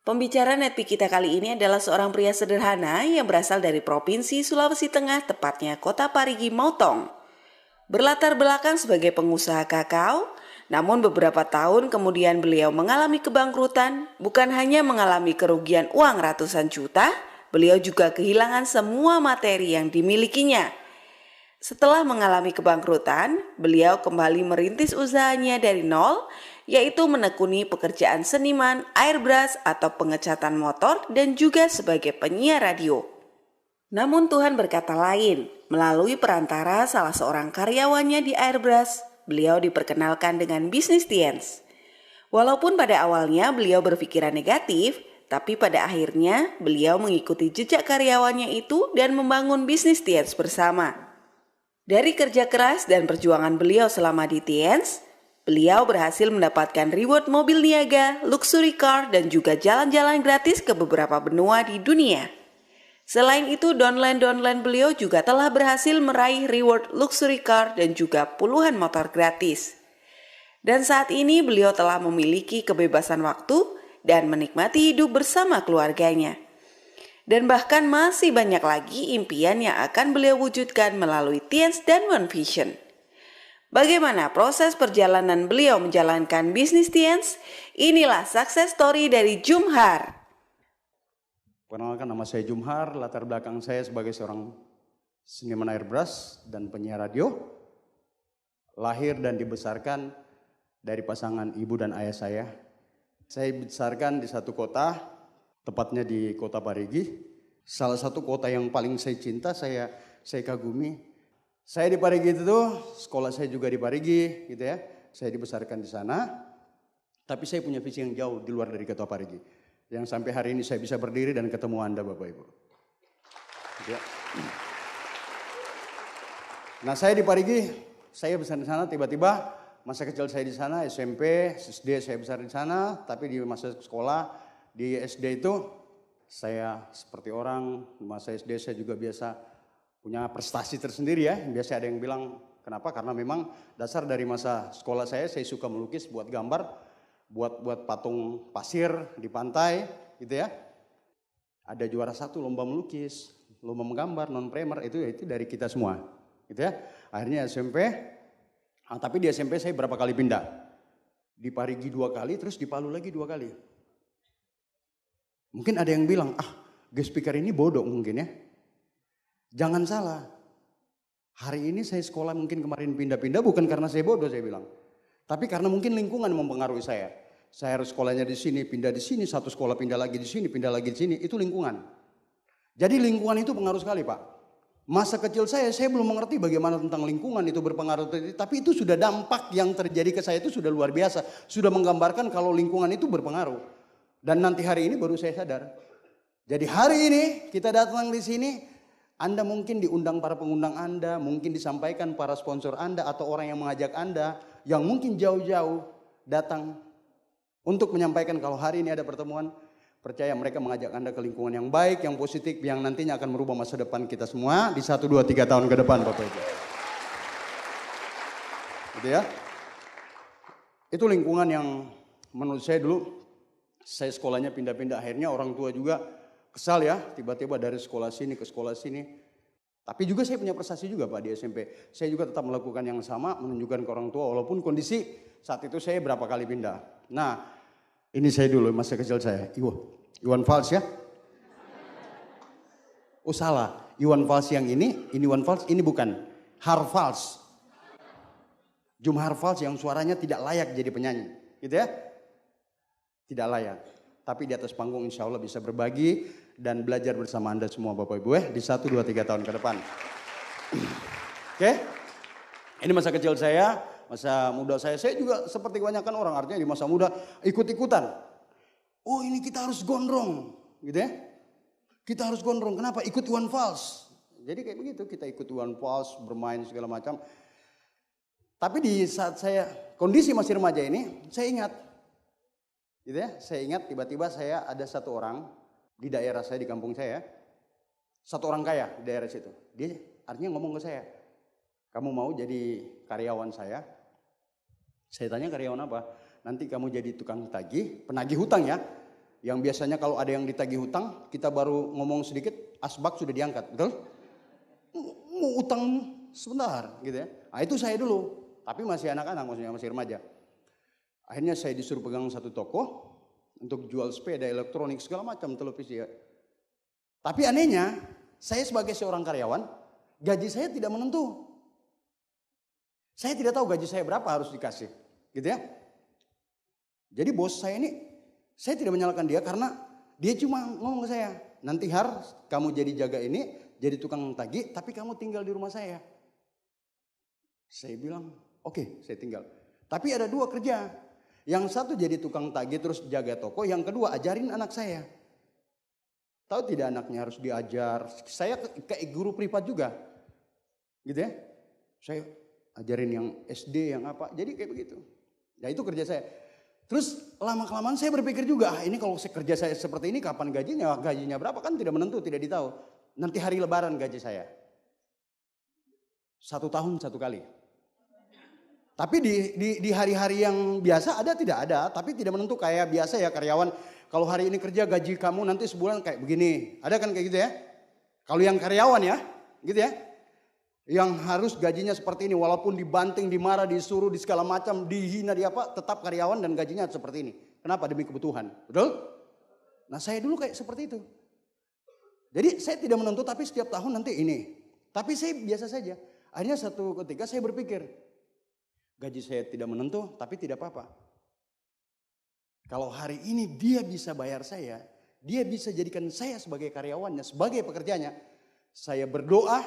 Pembicara Netpi kita kali ini adalah seorang pria sederhana yang berasal dari Provinsi Sulawesi Tengah, tepatnya Kota Parigi, Mautong. Berlatar belakang sebagai pengusaha kakao, namun beberapa tahun kemudian beliau mengalami kebangkrutan, bukan hanya mengalami kerugian uang ratusan juta, beliau juga kehilangan semua materi yang dimilikinya. Setelah mengalami kebangkrutan, beliau kembali merintis usahanya dari nol, yaitu menekuni pekerjaan seniman, airbrush atau pengecatan motor dan juga sebagai penyiar radio. Namun Tuhan berkata lain, melalui perantara salah seorang karyawannya di airbrush, beliau diperkenalkan dengan bisnis Tiens. Walaupun pada awalnya beliau berpikiran negatif, tapi pada akhirnya beliau mengikuti jejak karyawannya itu dan membangun bisnis Tiens bersama. Dari kerja keras dan perjuangan beliau selama di Tiens, beliau berhasil mendapatkan reward mobil niaga, luxury car, dan juga jalan-jalan gratis ke beberapa benua di dunia. Selain itu, downline beliau juga telah berhasil meraih reward luxury car dan juga puluhan motor gratis. Dan saat ini beliau telah memiliki kebebasan waktu dan menikmati hidup bersama keluarganya. Dan bahkan masih banyak lagi impian yang akan beliau wujudkan melalui Tiens dan One Vision. Bagaimana proses perjalanan beliau menjalankan bisnis Tiens? Inilah success story dari Jumhar. Perkenalkan, nama saya Jumhar, latar belakang saya sebagai seorang seniman airbrush dan penyiar radio. Lahir dan dibesarkan dari pasangan ibu dan ayah saya. Saya dibesarkan di satu kota, tepatnya di Kota Parigi. Salah satu kota yang paling saya cinta, saya kagumi. Saya di Parigi itu tuh, sekolah saya juga di Parigi gitu ya. Saya dibesarkan di sana, tapi saya punya visi yang jauh di luar dari Kota Parigi. Yang sampai hari ini saya bisa berdiri dan ketemu Anda Bapak Ibu. Gitu ya. Nah saya di Parigi, saya besar di sana, tiba-tiba masa kecil saya di sana, SMP, SD saya besar di sana, tapi di masa sekolah, di SD itu saya seperti orang, masa SD saya juga biasa punya prestasi tersendiri ya. Biasa ada yang bilang kenapa? Karena memang dasar dari masa sekolah saya suka melukis, buat gambar, buat patung pasir di pantai gitu ya. Ada juara 1 lomba melukis, lomba menggambar, non-primer, itu dari kita semua gitu ya. Akhirnya SMP, tapi di SMP saya berapa kali pindah. Di Parigi 2 kali, terus di Palu lagi 2 kali. Mungkin ada yang bilang, guest speaker ini bodoh mungkin ya. Jangan salah. Hari ini saya sekolah mungkin kemarin pindah-pindah bukan karena saya bodoh saya bilang. Tapi karena mungkin lingkungan mempengaruhi saya. Saya harus sekolahnya di sini, pindah di sini, satu sekolah pindah lagi di sini, pindah lagi di sini. Itu lingkungan. Jadi lingkungan itu pengaruh sekali Pak. Masa kecil saya belum mengerti bagaimana tentang lingkungan itu berpengaruh. Tapi itu sudah dampak yang terjadi ke saya itu sudah luar biasa. Sudah menggambarkan kalau lingkungan itu berpengaruh. Dan nanti hari ini baru saya sadar. Jadi hari ini kita datang di sini, Anda mungkin diundang para pengundang Anda, mungkin disampaikan para sponsor Anda atau orang yang mengajak Anda, yang mungkin jauh-jauh datang untuk menyampaikan kalau hari ini ada pertemuan. Percaya mereka mengajak Anda ke lingkungan yang baik, yang positif, yang nantinya akan merubah masa depan kita semua di 1, 2, 3 tahun ke depan Bapak Ibu. Gitu ya. Itu lingkungan yang menurut saya dulu, saya sekolahnya pindah-pindah, akhirnya orang tua juga kesal ya, tiba-tiba dari sekolah sini ke sekolah sini. Tapi juga saya punya prestasi juga Pak di SMP. Saya juga tetap melakukan yang sama, menunjukkan ke orang tua walaupun kondisi saat itu saya berapa kali pindah. Nah, ini saya dulu masa kecil saya. Iwan Fals ya. Oh salah, Iwan Fals yang ini Iwan Fals, ini bukan. Har Fals. Jumhar Fals yang suaranya tidak layak jadi penyanyi. Gitu ya. Tidak layak. Tapi di atas panggung insya Allah bisa berbagi dan belajar bersama Anda semua Bapak Ibu di 1, 2, 3 tahun ke depan. Oke. Ini masa kecil saya, masa muda saya. Saya juga seperti kebanyakan orang, artinya di masa muda ikut-ikutan. Oh ini kita harus gondrong, gitu ya. Kita harus gondrong, kenapa? Ikut Iwan Fals. Jadi kayak begitu, kita ikut Iwan Fals, bermain segala macam. Tapi di saat saya, kondisi masih remaja ini, saya ingat. Gitu ya, saya ingat tiba-tiba saya ada satu orang di daerah saya, di kampung saya. Satu orang kaya di daerah situ. Dia artinya ngomong ke saya, kamu mau jadi karyawan saya? Saya tanya karyawan apa? Nanti kamu jadi tukang tagih, penagih hutang ya. Yang biasanya kalau ada yang ditagih hutang, kita baru ngomong sedikit, asbak sudah diangkat, betul? Mau utang sebentar gitu ya. Nah itu saya dulu, tapi masih anak-anak, maksudnya masih remaja. Akhirnya saya disuruh pegang satu toko untuk jual sepeda, elektronik, segala macam, televisi ya. Tapi anehnya, saya sebagai seorang karyawan, gaji saya tidak menentu. Saya tidak tahu gaji saya berapa harus dikasih, gitu ya. Jadi bos saya ini, saya tidak menyalahkan dia karena dia cuma ngomong ke saya, nanti kamu jadi jaga ini, jadi tukang tagih, tapi kamu tinggal di rumah saya. Saya bilang, oke, saya tinggal. Tapi ada 2 kerja. Yang satu jadi tukang tagih terus jaga toko, yang kedua ajarin anak saya. Tahu tidak anaknya harus diajar. Saya kayak guru privat juga, gitu ya. Saya ajarin yang SD, yang apa, jadi kayak begitu. Ya itu kerja saya. Terus lama-kelamaan saya berpikir juga, ini kalau kerja saya seperti ini kapan gajinya berapa kan tidak menentu, tidak ditahu. Nanti hari lebaran gaji saya. 1 tahun 1 kali. Tapi di hari-hari yang biasa ada tidak ada, tapi tidak menentu kayak biasa ya karyawan. Kalau hari ini kerja gaji kamu nanti sebulan kayak begini. Ada kan kayak gitu ya? Kalau yang karyawan ya, gitu ya. Yang harus gajinya seperti ini, walaupun dibanting, dimarah, disuruh, di segala macam, dihina, di apa, tetap karyawan dan gajinya seperti ini. Kenapa? Demi kebutuhan. Betul? Nah saya dulu kayak seperti itu. Jadi saya tidak menentu tapi setiap tahun nanti ini. Tapi saya biasa saja. Akhirnya satu ketika saya berpikir, gaji saya tidak menentu tapi tidak apa-apa. Kalau hari ini dia bisa bayar saya, dia bisa jadikan saya sebagai karyawannya, sebagai pekerjanya. Saya berdoa,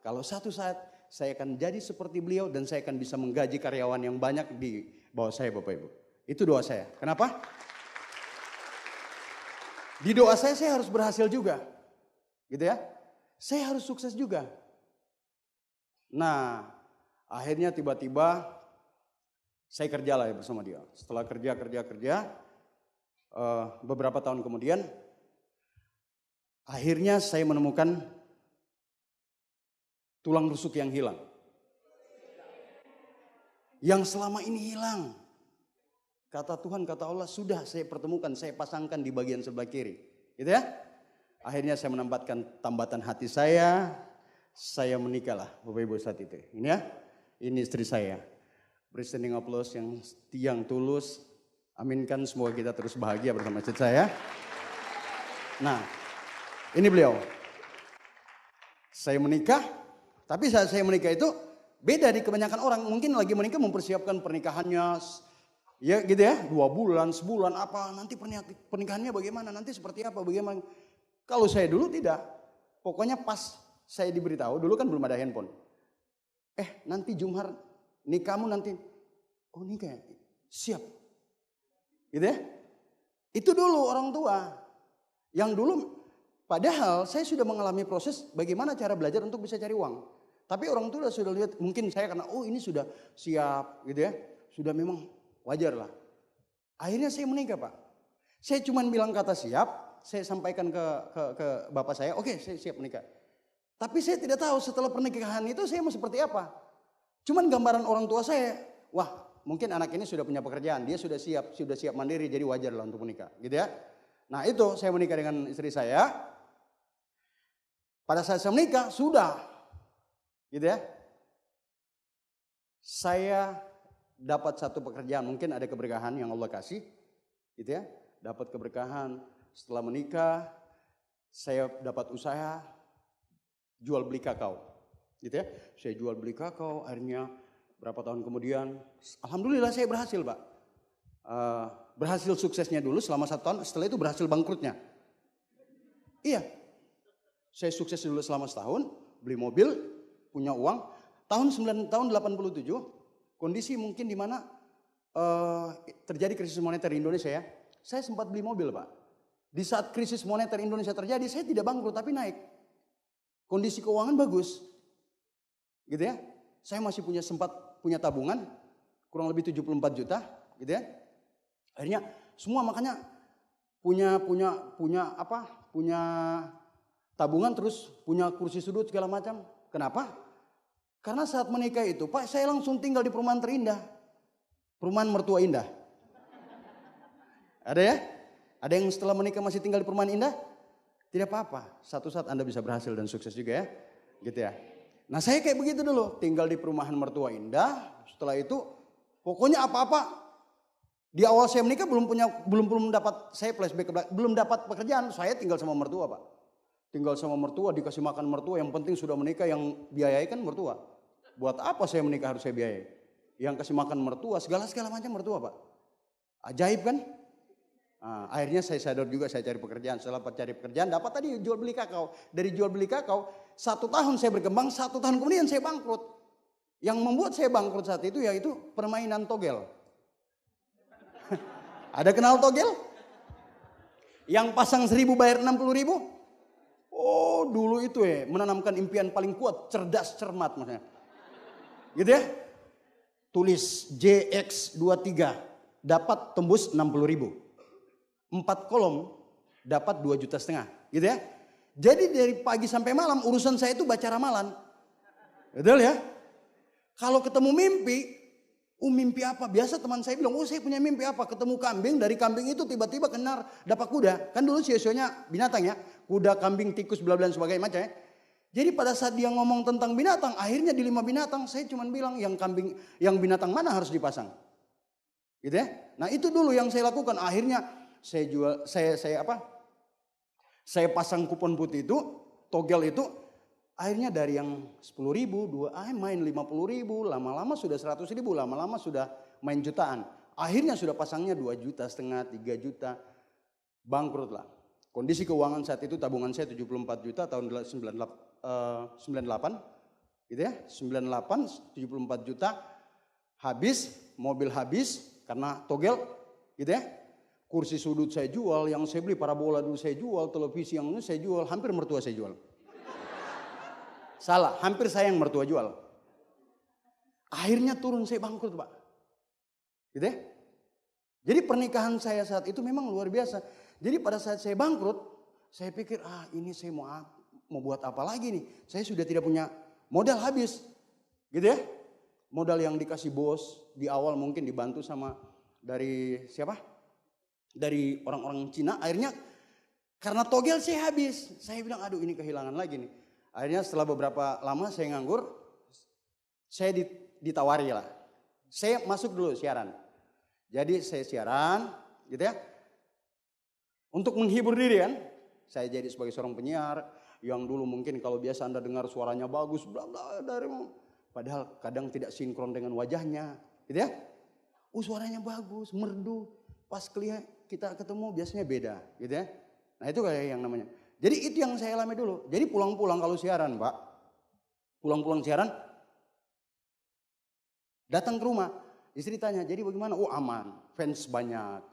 kalau satu saat saya akan jadi seperti beliau dan saya akan bisa menggaji karyawan yang banyak di bawah saya Bapak Ibu. Itu doa saya. Kenapa? Di doa saya harus berhasil juga. Gitu ya. Saya harus sukses juga. Nah, akhirnya tiba-tiba saya kerja lah ya bersama dia. Setelah kerja, beberapa tahun kemudian, akhirnya saya menemukan tulang rusuk yang hilang. Yang selama ini hilang. Kata Tuhan, kata Allah, sudah saya pertemukan, saya pasangkan di bagian sebelah kiri. Gitu ya. Akhirnya saya menempatkan tambatan hati saya menikahlah Bapak Ibu saat itu. Ini ya, ini istri saya. Beri standing applause yang tulus. Aminkan semoga kita terus bahagia bersama istri saya. Nah, ini beliau. Saya menikah, tapi saat saya menikah itu beda di kebanyakan orang. Mungkin lagi menikah mempersiapkan pernikahannya, ya gitu ya, 2 bulan, sebulan apa, nanti pernikahannya bagaimana, nanti seperti apa, bagaimana. Kalau saya dulu tidak, pokoknya pas saya diberitahu, dulu kan belum ada handphone. Nanti Jumhar, nikahmu nanti, oh nikah, siap. Gitu ya. Itu dulu orang tua. Yang dulu, padahal saya sudah mengalami proses bagaimana cara belajar untuk bisa cari uang. Tapi orang tua sudah lihat, mungkin saya karena, oh ini sudah siap gitu ya. Sudah memang wajar lah. Akhirnya saya menikah Pak. Saya cuma bilang kata siap. Saya sampaikan ke bapak saya, oke, saya siap menikah. Tapi saya tidak tahu setelah pernikahan itu saya mau seperti apa. Cuman gambaran orang tua saya, wah mungkin anak ini sudah punya pekerjaan, dia sudah siap mandiri, jadi wajar lah untuk menikah, gitu ya. Nah itu saya menikah dengan istri saya. Pada saat saya menikah sudah, gitu ya. Saya dapat satu pekerjaan, mungkin ada keberkahan yang Allah kasih, gitu ya. Dapat keberkahan. Setelah menikah, saya dapat usaha jual beli kakao, gitu ya. Saya jual beli kakao, akhirnya berapa tahun kemudian, alhamdulillah saya berhasil Pak. Berhasil suksesnya dulu selama 1 tahun, setelah itu berhasil bangkrutnya. Iya, saya sukses dulu selama 1 tahun, beli mobil, punya uang. Tahun 87, kondisi mungkin di mana terjadi krisis moneter di Indonesia ya. Saya sempat beli mobil Pak. Di saat krisis moneter Indonesia terjadi, saya tidak bangkrut tapi naik. Kondisi keuangan bagus. Gitu ya. Saya masih sempat punya tabungan kurang lebih 74 juta, gitu ya. Akhirnya semua makanya punya tabungan, terus punya kursi sudut segala macam. Kenapa? Karena saat menikah itu, Pak, saya langsung tinggal di perumahan terindah. Perumahan mertua indah. Ada ya? Ada yang setelah menikah masih tinggal di perumahan indah? Tidak apa-apa, satu saat Anda bisa berhasil dan sukses juga ya. Gitu ya. Nah saya kayak begitu dulu, tinggal di perumahan mertua indah. Setelah itu pokoknya apa-apa. Di awal saya menikah belum dapat, saya flashback ke belakang, belum dapat pekerjaan. Saya tinggal sama mertua Pak. Tinggal sama mertua, dikasih makan mertua, yang penting sudah menikah yang biayai kan mertua. Buat apa saya menikah harus saya biayai? Yang kasih makan mertua, segala macam mertua Pak. Ajaib kan? Nah, akhirnya saya sadar juga saya cari pekerjaan. Setelah cari pekerjaan dapat tadi jual beli kakao. Dari jual beli kakao 1 tahun saya berkembang, 1 tahun kemudian saya bangkrut. Yang membuat saya bangkrut saat itu yaitu permainan togel. Ada kenal togel? Yang pasang 1.000 bayar 60.000? Oh dulu itu menanamkan impian paling kuat, cerdas cermat maksudnya. Gitu ya? Tulis JX23 dapat tembus 60.000. 4 kolom dapat 2,5 juta gitu ya. Jadi dari pagi sampai malam urusan saya itu baca ramalan. Betul ya? Kalau ketemu mimpi apa? Biasa teman saya bilang, saya punya mimpi apa? Ketemu kambing, dari kambing itu tiba-tiba dapat kuda. Kan dulu sionya binatang ya. Kuda, kambing, tikus, bla bla sebagainya macam ya. Jadi pada saat dia ngomong tentang binatang, akhirnya di 5 binatang saya cuma bilang yang binatang mana harus dipasang. Gitu ya. Nah, itu dulu yang saya lakukan. Akhirnya saya pasang kupon putih itu, togel itu, akhirnya dari yang 10.000, main 50.000, lama-lama sudah 100.000, lama-lama sudah main jutaan. Akhirnya sudah pasangnya 2,5 juta, 3 juta, bangkrut lah. Kondisi keuangan saat itu tabungan saya 74 juta tahun 98, gitu ya, 98, 74 juta, habis, mobil habis karena togel, gitu ya. Kursi sudut saya jual, yang saya beli parabola dulu saya jual, televisi yang ini saya jual, hampir mertua saya jual. Salah, hampir saya yang mertua jual. Akhirnya turun saya bangkrut Pak. Gitu ya. Jadi pernikahan saya saat itu memang luar biasa. Jadi pada saat saya bangkrut, saya pikir ini saya mau buat apa lagi nih. Saya sudah tidak punya modal habis. Gitu ya. Modal yang dikasih bos, di awal mungkin dibantu sama dari siapa? Dari orang-orang Cina, akhirnya karena togel saya habis. Saya bilang aduh ini kehilangan lagi nih. Akhirnya setelah beberapa lama saya nganggur, saya ditawari lah. Saya masuk dulu siaran. Jadi saya siaran gitu ya. Untuk menghibur diri kan. Saya jadi sebagai seorang penyiar yang dulu mungkin kalau biasa Anda dengar suaranya bagus, bla bla padahal kadang tidak sinkron dengan wajahnya, gitu ya. Suaranya bagus, merdu. Pas kita ketemu biasanya beda, gitu ya. Nah itu kayak yang namanya. Jadi itu yang saya alami dulu. Jadi pulang-pulang kalau siaran Pak. Pulang-pulang siaran. Datang ke rumah. Istri tanya, jadi bagaimana? Aman. Fans banyak.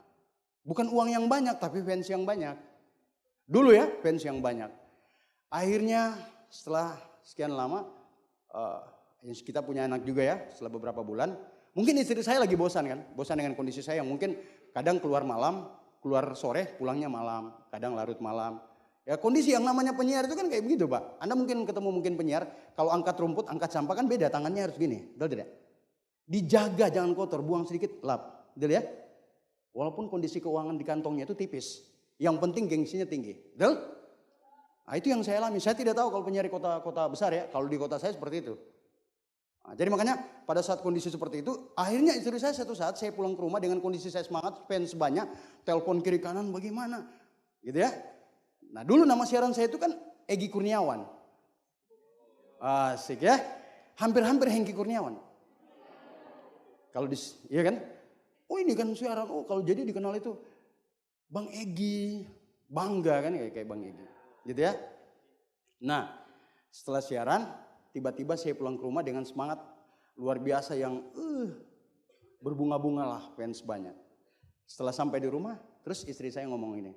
Bukan uang yang banyak, tapi fans yang banyak. Dulu ya, fans yang banyak. Akhirnya setelah sekian lama. Kita punya anak juga ya, setelah beberapa bulan. Mungkin istri saya lagi bosan kan. Bosan dengan kondisi saya yang mungkin kadang keluar malam, keluar sore, pulangnya malam, kadang larut malam. Ya kondisi yang namanya penyiar itu kan kayak begitu Pak. Anda mungkin ketemu penyiar, kalau angkat rumput, angkat sampah kan beda, tangannya harus gini, betul tidak? Dijaga jangan kotor, buang sedikit, lap, betul ya? Walaupun kondisi keuangan di kantongnya itu tipis, yang penting gengsinya tinggi, betul? Nah itu yang saya alami, saya tidak tahu kalau penyiar kota-kota besar ya, kalau di kota saya seperti itu. Nah, jadi makanya pada saat kondisi seperti itu, akhirnya istri saya satu saat saya pulang ke rumah dengan kondisi saya semangat, fans banyak, telepon kiri kanan bagaimana, gitu ya. Nah dulu nama siaran saya itu kan Egy Kurniawan. Asik ya, hampir-hampir Hengki Kurniawan. Kalau iya kan, ini kan siaran, kalau jadi dikenal itu Bang Egy, bangga kan kayak Bang Egy, gitu ya. Nah setelah siaran, tiba-tiba saya pulang ke rumah dengan semangat luar biasa yang berbunga-bunga lah, fans banyak. Setelah sampai di rumah, terus istri saya ngomong ini.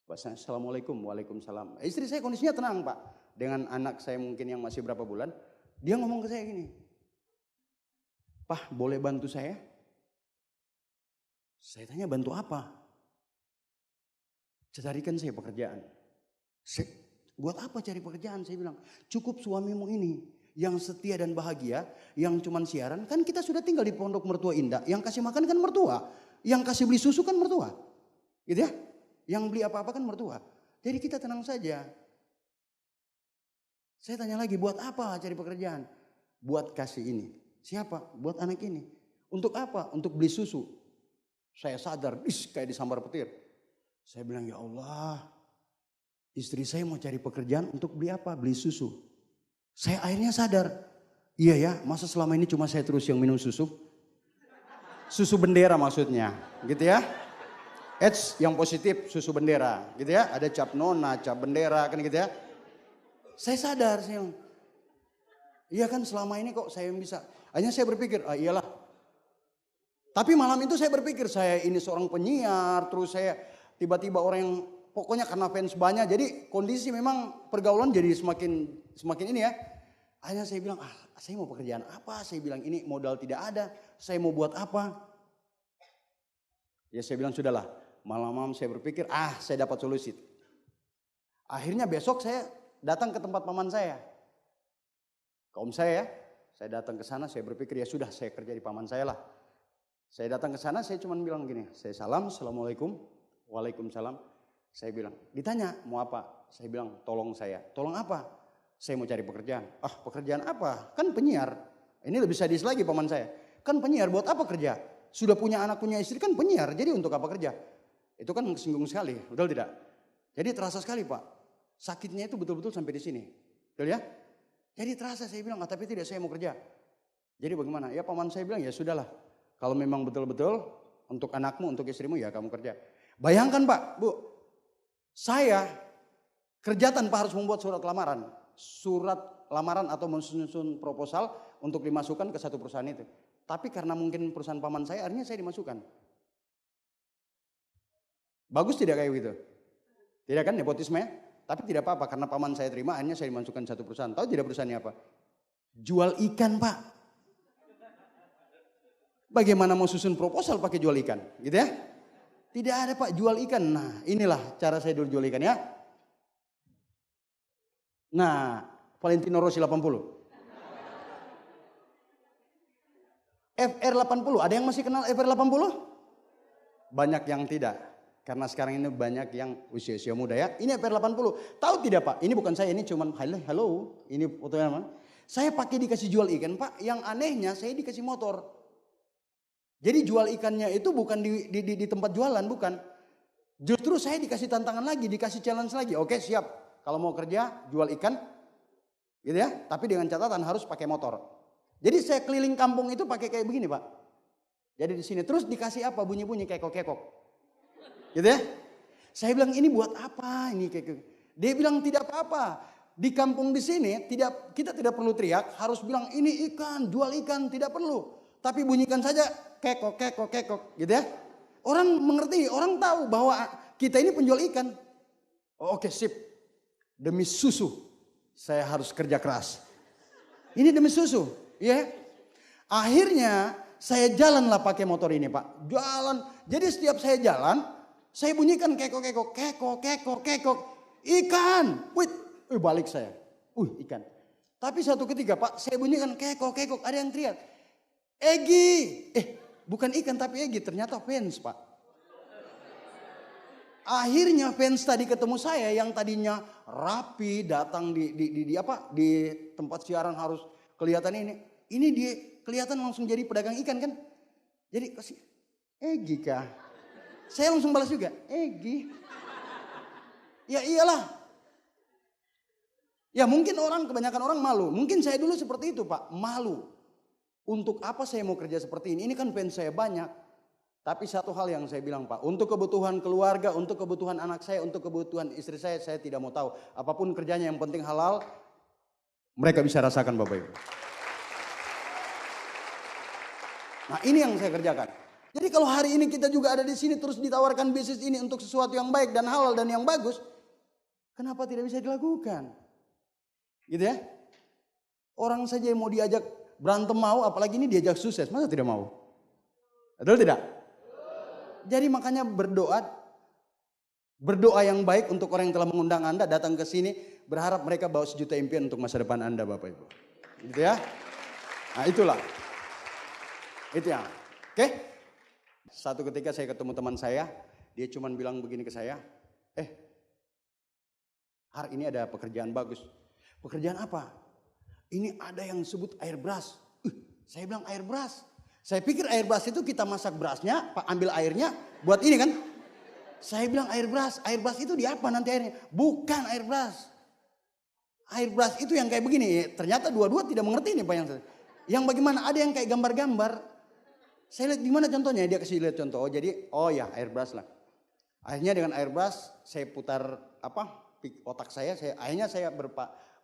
Assalamualaikum, waalaikumsalam. Istri saya kondisinya tenang Pak. Dengan anak saya mungkin yang masih berapa bulan. Dia ngomong ke saya gini. Pak boleh bantu saya? Saya tanya bantu apa? Carikan saya pekerjaan. Buat apa cari pekerjaan? Saya bilang cukup suamimu ini yang setia dan bahagia. Yang cuman siaran. Kan kita sudah tinggal di pondok mertua indah. Yang kasih makan kan mertua. Yang kasih beli susu kan mertua. Gitu ya. Yang beli apa-apa kan mertua. Jadi kita tenang saja. Saya tanya lagi, buat apa cari pekerjaan? Buat kasih ini. Siapa? Buat anak ini. Untuk apa? Untuk beli susu. Saya sadar, kayak disambar petir. Saya bilang, ya Allah, istri saya mau cari pekerjaan untuk beli apa? Beli susu. Saya akhirnya sadar, iya ya, masa selama ini cuma saya terus yang minum susu? Susu bendera maksudnya, gitu ya. Yang positif susu bendera, gitu ya. Ada cap nona, cap bendera, kan gitu ya. Saya sadar, iya kan selama ini kok saya bisa. Akhirnya saya berpikir, iyalah. Tapi malam itu saya berpikir, saya ini seorang penyiar, terus saya tiba-tiba orang yang pokoknya karena fans banyak, jadi kondisi memang pergaulan jadi semakin ini ya. Akhirnya saya bilang, saya mau pekerjaan apa? Saya bilang ini modal tidak ada, saya mau buat apa? Ya saya bilang sudahlah, malam-malam saya berpikir, saya dapat solusi. Akhirnya besok saya datang ke tempat paman saya. Ke om saya ya, saya datang ke sana, saya berpikir ya sudah saya kerja di paman saya lah. Saya datang ke sana, saya cuma bilang gini, saya salam, assalamualaikum, waalaikumsalam. Saya bilang, ditanya mau apa? Saya bilang, tolong saya. Tolong apa? Saya mau cari pekerjaan. Pekerjaan apa? Kan penyiar. Ini lebih sadis lagi paman saya. Kan penyiar, buat apa kerja? Sudah punya anak, punya istri, kan penyiar. Jadi untuk apa kerja? Itu kan singgung sekali, betul tidak? Jadi terasa sekali Pak. Sakitnya itu betul-betul sampai di sini. Betul ya? Jadi terasa saya bilang, tapi tidak, saya mau kerja. Jadi bagaimana? Ya paman saya bilang, ya sudahlah. Kalau memang betul-betul untuk anakmu, untuk istrimu, ya kamu kerja. Bayangkan Pak, Bu. Saya kerja tanpa harus membuat surat lamaran. Surat lamaran atau menyusun proposal untuk dimasukkan ke satu perusahaan itu. Tapi karena mungkin perusahaan paman saya, akhirnya saya dimasukkan. Bagus tidak kayak gitu? Tidak kan nepotisme ya? Tapi tidak apa-apa, karena paman saya terima, akhirnya saya dimasukkan satu perusahaan. Tahu tidak perusahaannya apa? Jual ikan Pak. Bagaimana mau susun proposal pakai jual ikan? Gitu ya? Tidak ada Pak, jual ikan. Nah inilah cara saya dulu jual ikan ya. Nah, Valentino Rossi 80. FR80, ada yang masih kenal FR80? Banyak yang tidak. Karena sekarang ini banyak yang usia-usia muda ya. Ini FR80. Tahu tidak Pak, ini bukan saya, ini cuman halo, ini fotonya mana? Saya pakai dikasih jual ikan Pak, yang anehnya saya dikasih motor. Jadi jual ikannya itu bukan di tempat jualan, bukan. Justru saya dikasih tantangan lagi, dikasih challenge lagi. Oke siap, kalau mau kerja jual ikan, gitu ya. Tapi dengan catatan harus pakai motor. Jadi saya keliling kampung itu pakai kayak begini Pak. Jadi di sini terus dikasih apa, bunyi-bunyi kekok-kekok. Gitu ya. Saya bilang ini buat apa ini kekok. Dia bilang tidak apa-apa. Di kampung di sini kita tidak perlu teriak, harus bilang ini ikan, jual ikan, tidak perlu. Tapi bunyikan saja kekok, kekok, kekok, gitu ya. Orang mengerti, orang tahu bahwa kita ini penjual ikan. Oke, sip. Demi susu, saya harus kerja keras. Ini demi susu, ya. Akhirnya saya jalanlah pakai motor ini Pak. Jalan, jadi setiap saya jalan, saya bunyikan kekok, kekok, kekok, kekok, kekok. Ikan, balik saya. Ikan. Tapi suatu ketika Pak, saya bunyikan kekok, kekok, ada yang teriak. Egi, bukan ikan tapi Egi, ternyata fans Pak. Akhirnya fans tadi ketemu saya yang tadinya rapi datang di tempat siaran harus kelihatan ini dia kelihatan langsung jadi pedagang ikan kan. Jadi kasih Egi kah? Saya langsung balas juga, Egi. Ya iyalah. Ya mungkin kebanyakan orang malu. Mungkin saya dulu seperti itu Pak, malu. Untuk apa saya mau kerja seperti ini? Ini kan fans saya banyak. Tapi satu hal yang saya bilang Pak, untuk kebutuhan keluarga, untuk kebutuhan anak saya, untuk kebutuhan istri saya tidak mau tahu. Apapun kerjanya yang penting halal, mereka bisa rasakan Bapak Ibu. Nah ini yang saya kerjakan. Jadi kalau hari ini kita juga ada di sini terus ditawarkan bisnis ini untuk sesuatu yang baik dan halal dan yang bagus, kenapa tidak bisa dilakukan? Gitu ya. Orang saja yang mau diajak berantem mau, apalagi ini diajak sukses, masa tidak mau? Betul tidak? Jadi makanya berdoa yang baik untuk orang yang telah mengundang Anda datang ke sini, berharap mereka bawa sejuta impian untuk masa depan Anda Bapak Ibu. Gitu ya. Nah itulah. Itu ya. Oke. Satu ketika saya ketemu teman saya, dia cuma bilang begini ke saya, Har, ini ada pekerjaan bagus. Pekerjaan apa? Ini ada yang disebut airbrush. Saya bilang airbrush. Saya pikir airbrush itu kita masak berasnya, ambil airnya, buat ini kan. Saya bilang airbrush. Airbrush itu di apa nanti airnya? Bukan airbrush. Airbrush itu yang kayak begini. Ternyata dua-dua tidak mengerti nih Pak yang bagaimana? Ada yang kayak gambar-gambar. Saya lihat di mana contohnya? Dia kasih lihat contoh. Oh jadi, oh ya airbrush lah. Akhirnya dengan airbrush saya putar otak saya. Akhirnya saya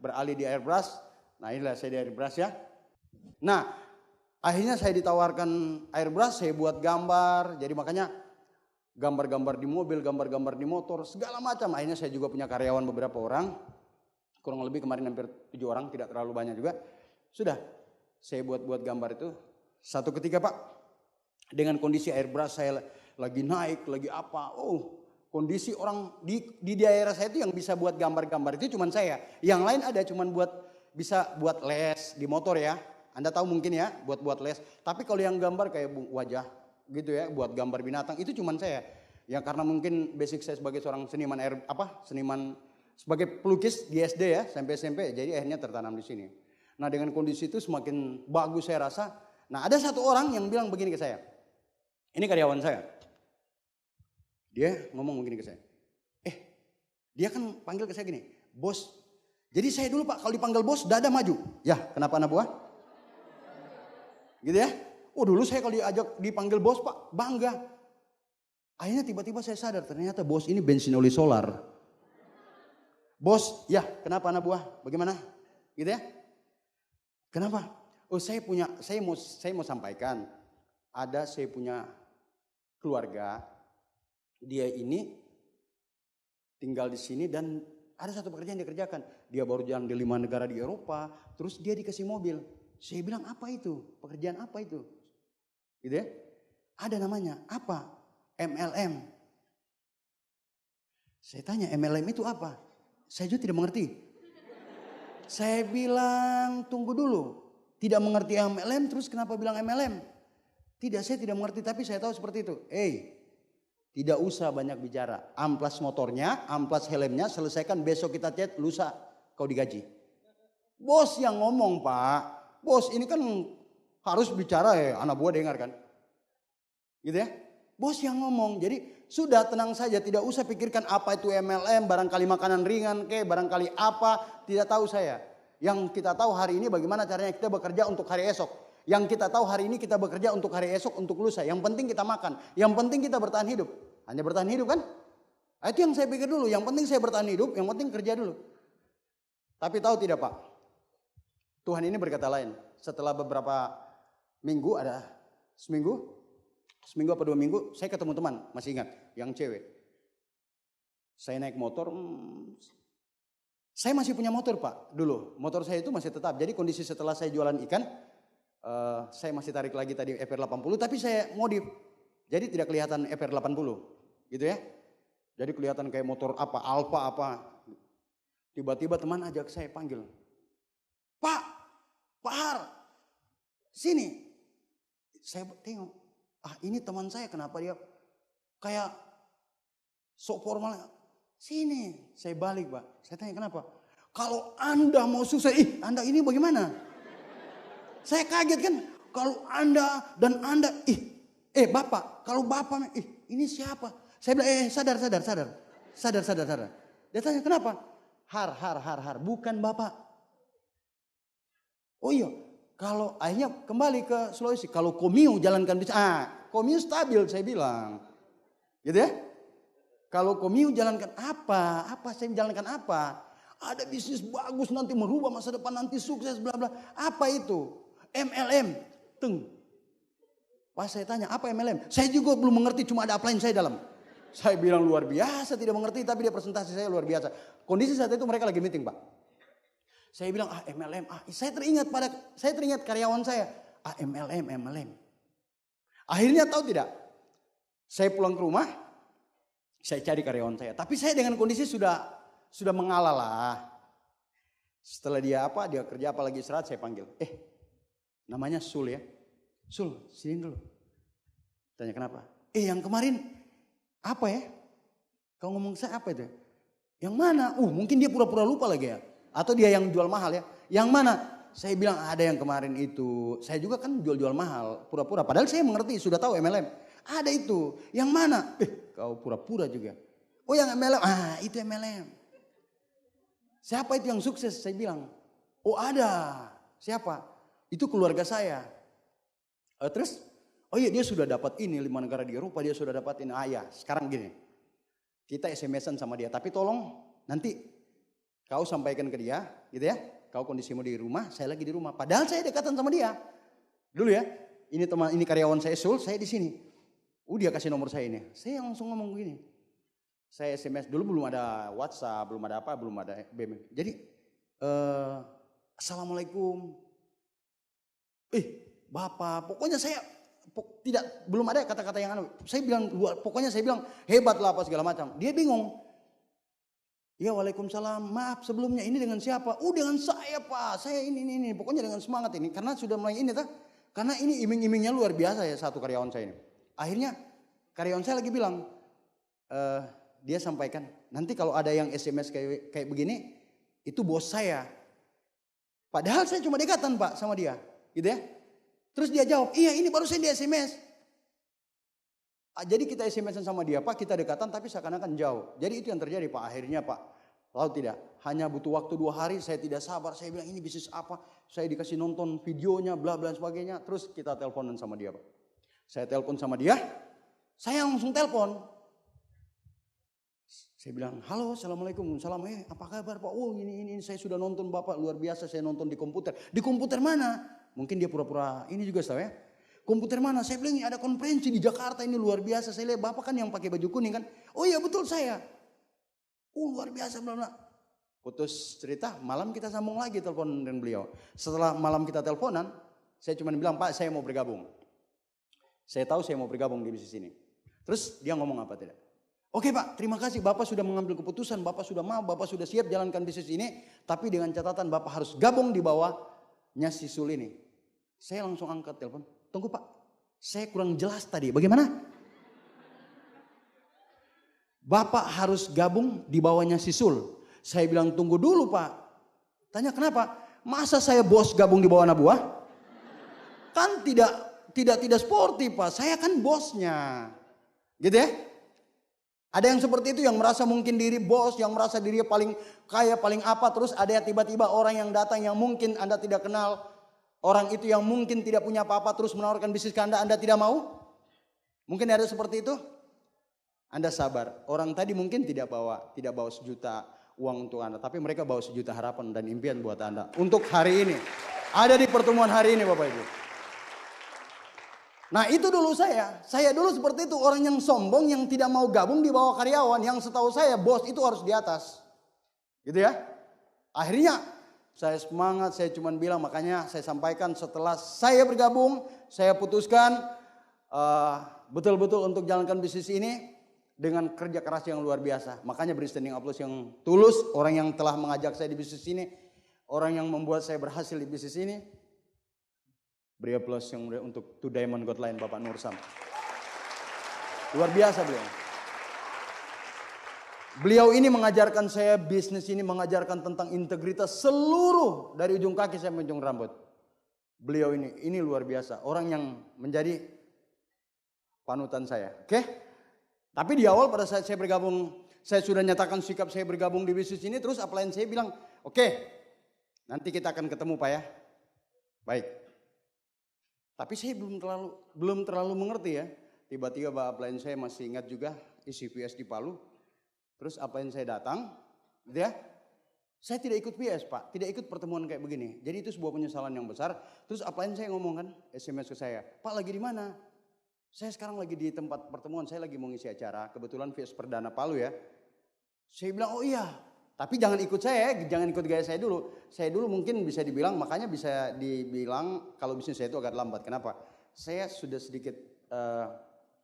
beralih di airbrush. Nah inilah saya di airbrush ya. Nah akhirnya saya ditawarkan airbrush. Saya buat gambar. Jadi makanya gambar-gambar di mobil, gambar-gambar di motor, segala macam. Akhirnya saya juga punya karyawan beberapa orang. Kurang lebih kemarin hampir 7 orang, tidak terlalu banyak juga. Sudah saya buat gambar itu. Satu ketika Pak. Dengan kondisi airbrush saya lagi naik, lagi apa. Oh, kondisi orang di daerah saya itu yang bisa buat gambar-gambar itu cuman saya. Yang lain ada cuman bisa buat les di motor ya. Anda tahu mungkin ya, buat les. Tapi kalau yang gambar kayak wajah gitu ya, buat gambar binatang itu cuman saya. Ya karena mungkin basic saya sebagai seorang seniman seniman sebagai pelukis di SD ya, sampai SMP, jadi akhirnya tertanam di sini. Nah, dengan kondisi itu semakin bagus saya rasa. Nah, ada satu orang yang bilang begini ke saya. Ini karyawan saya. Dia ngomong begini ke saya. Dia kan panggil ke saya gini, bos. Jadi saya dulu Pak, kalau dipanggil bos, dada maju. Ya, kenapa anak buah? Gitu ya. Oh dulu saya kalau dipanggil bos Pak, bangga. Akhirnya tiba-tiba saya sadar, ternyata bos ini bensin oli solar. Bos, ya kenapa anak buah? Bagaimana? Gitu ya. Kenapa? Oh saya mau sampaikan. Saya punya keluarga, dia ini tinggal di sini dan ada satu pekerjaan dia kerjakan. Dia baru jalan di 5 negara di Eropa, terus dia dikasih mobil. Saya bilang apa itu? Pekerjaan apa itu? Gitu ya. Ada namanya, apa? MLM. Saya tanya MLM itu apa? Saya juga tidak mengerti. Saya bilang tunggu dulu. Tidak mengerti MLM terus kenapa bilang MLM? Tidak, saya tidak mengerti tapi saya tahu seperti itu. Tidak usah banyak bicara. Amplas motornya, amplas helmnya, selesaikan besok kita chat, lusa kau digaji. Bos yang ngomong Pak. Bos ini kan harus bicara ya, anak buah dengar kan. Gitu ya. Bos yang ngomong. Jadi sudah tenang saja, tidak usah pikirkan apa itu MLM, barangkali makanan ringan barangkali apa, tidak tahu saya. Yang kita tahu hari ini bagaimana caranya kita bekerja untuk hari esok. Yang kita tahu hari ini kita bekerja untuk hari esok, untuk lusa. Yang penting kita makan. Yang penting kita bertahan hidup. Hanya bertahan hidup kan? Itu yang saya pikir dulu. Yang penting saya bertahan hidup, yang penting kerja dulu. Tapi tahu tidak Pak? Tuhan ini berkata lain. Setelah beberapa minggu, ada seminggu apa 2 minggu, saya ketemu teman, masih ingat, yang cewek. Saya naik motor, saya masih punya motor Pak dulu. Motor saya itu masih tetap. Jadi kondisi setelah saya jualan ikan, saya masih tarik lagi tadi FR80 tapi saya modif. Jadi tidak kelihatan FR80 gitu ya. Jadi kelihatan kayak motor apa, Alfa apa. Tiba-tiba teman ajak saya panggil. Pak Har, sini. Saya tengok, ini teman saya kenapa dia kayak sok formal. Sini, saya balik Pak. Saya tanya kenapa? Kalau Anda mau sukses, Anda ini bagaimana? Saya kaget kan, kalau Anda dan Anda, Bapak, kalau Bapak, ini siapa? Saya bilang, sadar. Dia tanya, kenapa? Har, bukan Bapak. Oh iya, kalau akhirnya kembali ke Sulawesi, kalau Komio jalankan bisnis, Komio stabil saya bilang. Gitu ya. Kalau Komio jalankan apa? Saya jalankan apa? Ada bisnis bagus nanti merubah masa depan nanti sukses bla bla. Apa itu? MLM. Pas saya tanya apa MLM? Saya juga belum mengerti, cuma ada upline saya dalam. Saya bilang luar biasa tidak mengerti tapi dia presentasi saya luar biasa. Kondisi saat itu mereka lagi meeting Pak. Saya bilang MLM. Saya teringat karyawan saya. MLM. Akhirnya tahu tidak? Saya pulang ke rumah, saya cari karyawan saya. Tapi saya dengan kondisi sudah mengalah lah. Setelah dia kerja apa lagi istirahat saya panggil. Namanya Sul ya. Sul, sini dulu. Tanya kenapa? Yang kemarin apa ya? Kau ngomong saya apa itu? Yang mana? Mungkin dia pura-pura lupa lagi ya. Atau dia yang jual mahal ya. Yang mana? Saya bilang ada yang kemarin itu. Saya juga kan jual-jual mahal. Pura-pura. Padahal saya mengerti. Sudah tahu MLM. Ada itu. Yang mana? Kau pura-pura juga. Oh yang MLM. Itu MLM. Siapa itu yang sukses? Saya bilang. Oh ada. Siapa? Itu keluarga saya. Terus? Oh iya dia sudah dapat ini 5 negara di Eropa. Dia sudah dapat ini. Ya sekarang gini. Kita SMS-an sama dia. Tapi tolong nanti kau sampaikan ke dia. Gitu ya. Kau kondisimu di rumah. Saya lagi di rumah. Padahal saya dekatan sama dia. Dulu ya. Ini karyawan saya Sul. Saya di sini. Dia kasih nomor saya ini. Saya langsung ngomong begini. Saya SMS. Dulu belum ada WhatsApp. Belum ada apa. Belum ada BBM. Jadi. Assalamualaikum. Bapak. Pokoknya saya. Belum ada kata-kata yang aneh. Saya bilang, pokoknya saya bilang hebat lah apa segala macam. Dia bingung. Ya waalaikumsalam, maaf sebelumnya ini dengan siapa? Dengan saya Pak, saya ini. Pokoknya dengan semangat ini. Karena sudah mulai ini karena ini iming-imingnya luar biasa ya satu karyawan saya ini. Akhirnya karyawan saya lagi bilang, dia sampaikan, nanti kalau ada yang SMS kayak begini, itu bos saya. Padahal saya cuma dekatan Pak sama dia, gitu ya. Terus dia jawab, iya ini baru saya di SMS. Jadi kita SMS sama dia, Pak kita dekatan tapi seakan-akan jauh. Jadi itu yang terjadi Pak, akhirnya Pak. Lalu tidak, hanya butuh waktu 2 hari, saya tidak sabar. Saya bilang ini bisnis apa, saya dikasih nonton videonya, bla bla sebagainya. Terus kita teleponan sama dia Pak. Saya telepon sama dia, saya langsung telepon. Saya bilang, halo assalamualaikum, salam apa kabar Pak? Ini saya sudah nonton Bapak, luar biasa saya nonton di komputer. Di komputer mana? Mungkin dia pura-pura ini juga tahu ya. Komputer mana? Saya bilang ada konferensi di Jakarta ini luar biasa. Saya lihat Bapak kan yang pakai baju kuning kan. Oh iya betul saya. Luar biasa bla bla. Putus cerita, malam kita sambung lagi telepon dengan beliau. Setelah malam kita teleponan, saya cuma bilang Pak saya mau bergabung. Saya tahu saya mau bergabung di bisnis ini. Terus dia ngomong apa tidak? Oke Pak, terima kasih Bapak sudah mengambil keputusan, Bapak sudah mau, Bapak sudah siap jalankan bisnis ini. Tapi dengan catatan Bapak harus gabung di bawahnya si Sul ini. Saya langsung angkat telepon. Tunggu Pak, saya kurang jelas tadi. Bagaimana? Bapak harus gabung di bawahnya si Sul. Saya bilang tunggu dulu Pak. Tanya kenapa? Masa saya bos gabung di bawah anak buah? Kan tidak sportif Pak. Saya kan bosnya. Gitu ya? Ada yang seperti itu yang merasa mungkin diri bos, yang merasa dirinya paling kaya, paling apa. Terus ada tiba-tiba orang yang datang yang mungkin Anda tidak kenal. Orang itu yang mungkin tidak punya apa-apa terus menawarkan bisnis ke Anda tidak mau? Mungkin ada seperti itu? Anda sabar. Orang tadi mungkin tidak bawa 1 juta uang untuk Anda. Tapi mereka bawa 1 juta harapan dan impian buat Anda. Untuk hari ini. Ada di pertemuan hari ini Bapak Ibu. Nah itu dulu saya. Saya dulu seperti itu. Orang yang sombong yang tidak mau gabung di bawah karyawan. Yang setahu saya bos itu harus di atas. Gitu ya. Akhirnya saya semangat, saya cuma bilang, makanya saya sampaikan setelah saya bergabung, saya putuskan betul-betul untuk jalankan bisnis ini dengan kerja keras yang luar biasa. Makanya beri standing applause yang tulus, orang yang telah mengajak saya di bisnis ini, orang yang membuat saya berhasil di bisnis ini. Beri applause yang untuk To Diamond God Line Bapak Nur Sam. Luar biasa beliau. Beliau ini mengajarkan saya bisnis ini, mengajarkan tentang integritas seluruh dari ujung kaki sampai ujung rambut. Beliau ini luar biasa. Orang yang menjadi panutan saya. Oke? Tapi di awal pada saat saya bergabung, saya sudah nyatakan sikap saya bergabung di bisnis ini. Terus upline saya bilang, oke, nanti kita akan ketemu Pak ya. Baik. Tapi saya belum terlalu mengerti ya. Tiba-tiba upline saya masih ingat juga isi PS di Palu. Terus apa yang saya datang, gitu ya. Saya tidak ikut PS Pak, tidak ikut pertemuan kayak begini. Jadi itu sebuah penyesalan yang besar. Terus apa yang saya ngomong kan, SMS ke saya, Pak lagi di mana? Saya sekarang lagi di tempat pertemuan, saya lagi mau ngisi acara. Kebetulan PS Perdana Palu ya. Saya bilang, oh iya. Tapi jangan ikut saya, jangan ikut gaya saya dulu. Saya dulu mungkin bisa dibilang, makanya bisa dibilang kalau bisnis saya itu agak lambat. Kenapa? Saya sudah sedikit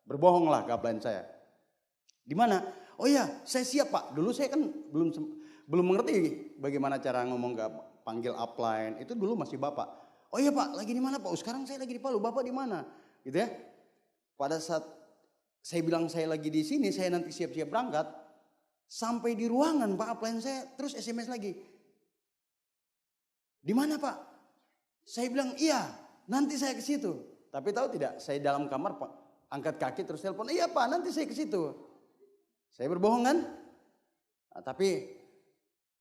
berbohong lah ke upline saya. Di mana? Oh iya, saya siap Pak. Dulu saya kan belum mengerti bagaimana cara ngomong ke panggil upline. Itu dulu masih Bapak. Oh iya Pak, lagi di mana Pak? Sekarang saya lagi di Palu. Bapak di mana? Gitu ya. Pada saat saya bilang saya lagi di sini, saya nanti siap-siap berangkat. Sampai di ruangan Pak upline saya terus SMS lagi. Di mana Pak? Saya bilang iya, nanti saya ke situ. Tapi tahu tidak, saya dalam kamar Pak, angkat kaki terus telepon, iya Pak nanti saya ke situ. Saya berbohong kan? Nah, tapi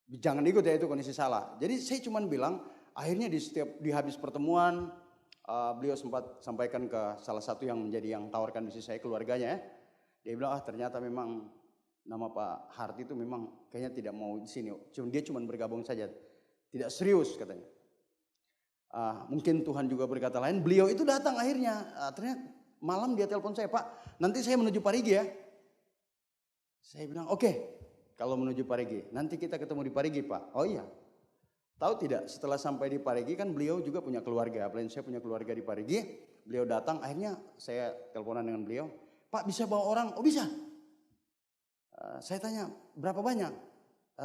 jangan ikut ya, itu kondisi salah. Jadi saya cuma bilang, akhirnya di habis pertemuan, beliau sempat sampaikan ke salah satu yang tawarkan bisnis saya, keluarganya ya. Dia bilang, ternyata memang nama Pak Harti itu memang kayaknya tidak mau di sini. Dia cuma bergabung saja, tidak serius katanya. Mungkin Tuhan juga berkata lain. Beliau itu datang akhirnya. Ternyata malam dia telepon saya, Pak nanti saya menuju Parigi ya. Saya bilang oke. Kalau menuju Parigi, nanti kita ketemu di Parigi Pak. Oh iya. Tahu tidak, setelah sampai di Parigi kan beliau juga punya keluarga. Apalagi saya punya keluarga di Parigi. Beliau datang, akhirnya saya teleponan dengan beliau. Pak bisa bawa orang? Oh bisa. Saya tanya, berapa banyak?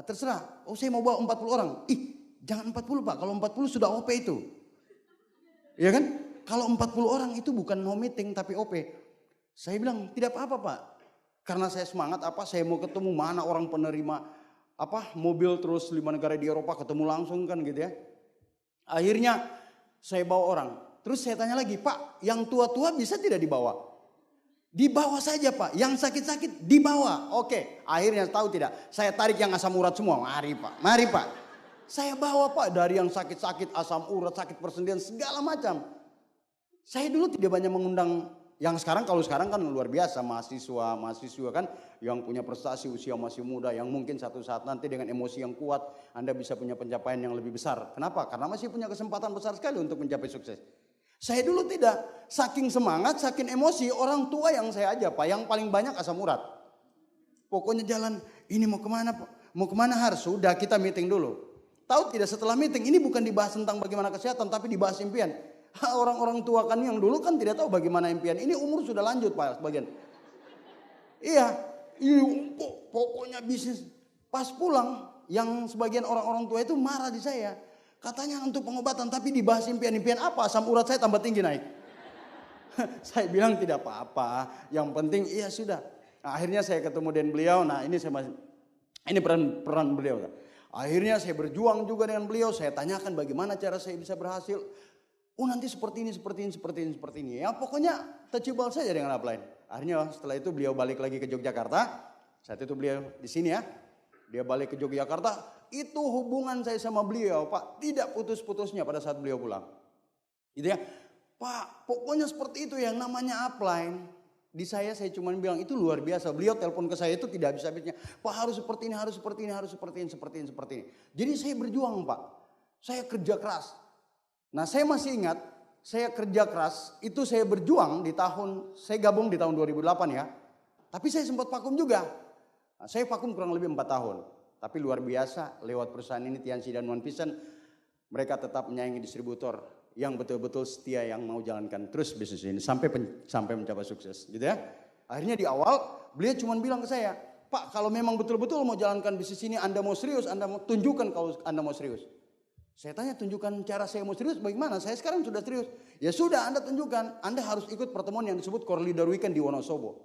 Terserah, saya mau bawa 40 orang. Ih, jangan 40 Pak, kalau 40 sudah OP itu. Iya kan? Kalau 40 orang itu bukan no meeting tapi OP. Saya bilang, tidak apa-apa Pak. Karena saya semangat saya mau ketemu mana orang penerima mobil terus 5 negara di Eropa ketemu langsung kan gitu ya. Akhirnya saya bawa orang. Terus saya tanya lagi, Pak yang tua-tua bisa tidak dibawa? Dibawa saja Pak, yang sakit-sakit dibawa. Oke, akhirnya tahu tidak, saya tarik yang asam urat semua. Mari Pak. Saya bawa Pak, dari yang sakit-sakit, asam urat, sakit persendian, segala macam. Saya dulu tidak banyak mengundang. Kalau sekarang kan luar biasa, mahasiswa kan yang punya prestasi, usia masih muda, yang mungkin satu saat nanti dengan emosi yang kuat Anda bisa punya pencapaian yang lebih besar. Kenapa? Karena masih punya kesempatan besar sekali untuk mencapai sukses. Saya dulu tidak, saking semangat, saking emosi, orang tua yang saya ajak Pak, yang paling banyak asam urat. Pokoknya jalan, ini mau kemana Pak? Mau kemana Har? Sudah kita meeting dulu. Tahu tidak, setelah meeting ini bukan dibahas tentang bagaimana kesehatan, tapi dibahas impian. Orang-orang tua kan yang dulu kan tidak tahu bagaimana impian. Ini umur sudah lanjut Pak sebagian. Iya, pokoknya bisnis. Pas pulang, yang sebagian orang-orang tua itu marah di saya. Katanya untuk pengobatan, tapi dibahas impian-impian apa? Asam urat saya tambah tinggi naik. Saya bilang tidak apa-apa. Yang penting iya sudah. Nah, akhirnya saya ketemu dengan beliau. Nah ini peran beliau. Akhirnya saya berjuang juga dengan beliau. Saya tanyakan bagaimana cara saya bisa berhasil. Oh nanti seperti ini. Ya pokoknya touchable saja dengan upline. Akhirnya setelah itu beliau balik lagi ke Yogyakarta. Saat itu beliau di sini ya. Dia balik ke Yogyakarta. Itu hubungan saya sama beliau Pak. Tidak putus-putusnya pada saat beliau pulang. Gitu ya. Pak pokoknya seperti itu yang namanya upline. Di saya cuma bilang itu luar biasa. Beliau telepon ke saya itu tidak habis-habisnya. Pak harus seperti ini, harus seperti ini. Jadi saya berjuang Pak. Saya kerja keras. Nah saya masih ingat, saya kerja keras, itu saya berjuang saya gabung di tahun 2008 ya. Tapi saya sempat vakum juga. Nah, saya vakum kurang lebih 4 tahun. Tapi luar biasa, lewat perusahaan ini Tiansi dan One Vision, mereka tetap menyayangi distributor yang betul-betul setia yang mau jalankan terus bisnis ini sampai mencapai sukses gitu ya. Akhirnya di awal, beliau cuma bilang ke saya, Pak kalau memang betul-betul mau jalankan bisnis ini, Anda mau serius, Anda mau tunjukkan kalau Anda mau serius. Saya tanya tunjukkan cara saya mau serius bagaimana? Saya sekarang sudah serius. Ya sudah Anda tunjukkan. Anda harus ikut pertemuan yang disebut Core Leader Weekend di Wonosobo.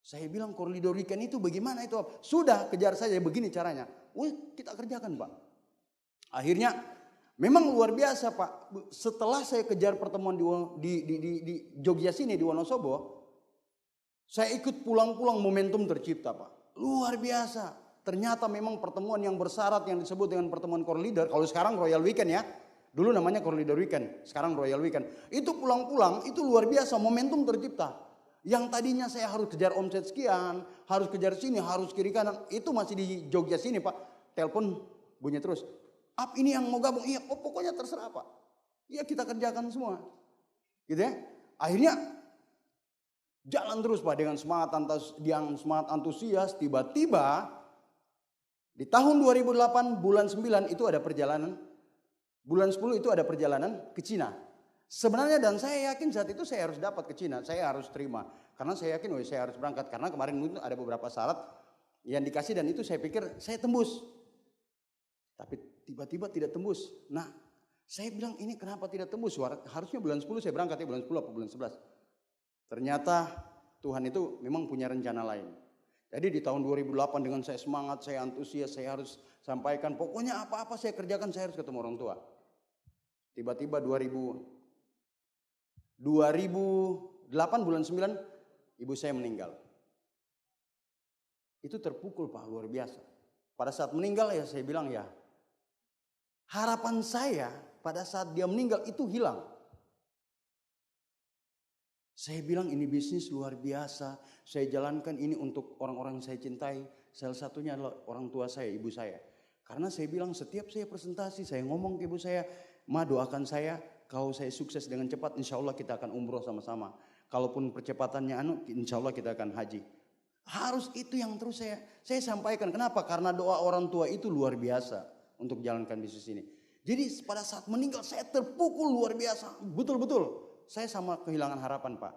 Saya bilang Core Leader Weekend itu bagaimana itu? Sudah kejar saja begini caranya. Kita kerjakan Pak. Akhirnya memang luar biasa Pak. Setelah saya kejar pertemuan di Jogja sini di Wonosobo. Saya ikut pulang-pulang momentum tercipta Pak. Luar biasa. Ternyata memang pertemuan yang bersyarat yang disebut dengan pertemuan Core Leader. Kalau sekarang Royal Weekend ya. Dulu namanya Core Leader Weekend. Sekarang Royal Weekend. Itu pulang-pulang itu luar biasa. Momentum tercipta. Yang tadinya saya harus kejar omset sekian. Harus kejar sini. Harus kiri kanan. Itu masih di Jogja sini Pak. Telepon bunyi terus. Ini yang mau gabung. Iya pokoknya terserah Pak. Iya kita kerjakan semua. Gitu ya. Akhirnya jalan terus Pak. Dengan semangat antusias. Tiba-tiba di tahun 2008 bulan 9 itu ada perjalanan. Bulan 10 itu ada perjalanan ke Cina. Sebenarnya dan saya yakin saat itu saya harus dapat ke Cina. Saya harus terima. Karena saya yakin saya harus berangkat. Karena kemarin itu ada beberapa syarat yang dikasih dan itu saya pikir saya tembus. Tapi tiba-tiba tidak tembus. Nah saya bilang ini kenapa tidak tembus? Harusnya bulan 10 saya berangkat ya bulan 10 atau bulan 11. Ternyata Tuhan itu memang punya rencana lain. Jadi di tahun 2008 dengan saya semangat, saya antusias, saya harus sampaikan. Pokoknya apa-apa saya kerjakan, saya harus ketemu orang tua. Tiba-tiba 2008 bulan 9, ibu saya meninggal. Itu terpukul Pak, luar biasa. Pada saat meninggal ya saya bilang ya, harapan saya pada saat dia meninggal itu hilang. Saya bilang ini bisnis luar biasa, saya jalankan ini untuk orang-orang yang saya cintai. Salah satunya adalah orang tua saya, ibu saya. Karena saya bilang setiap saya presentasi, saya ngomong ke ibu saya, Ma doakan saya, kalau saya sukses dengan cepat, insya Allah kita akan umroh sama-sama. Kalaupun percepatannya insya Allah kita akan haji. Harus itu yang terus saya sampaikan. Kenapa? Karena doa orang tua itu luar biasa untuk jalankan bisnis ini. Jadi pada saat meninggal saya terpukul luar biasa, betul-betul. Saya sama kehilangan harapan Pak.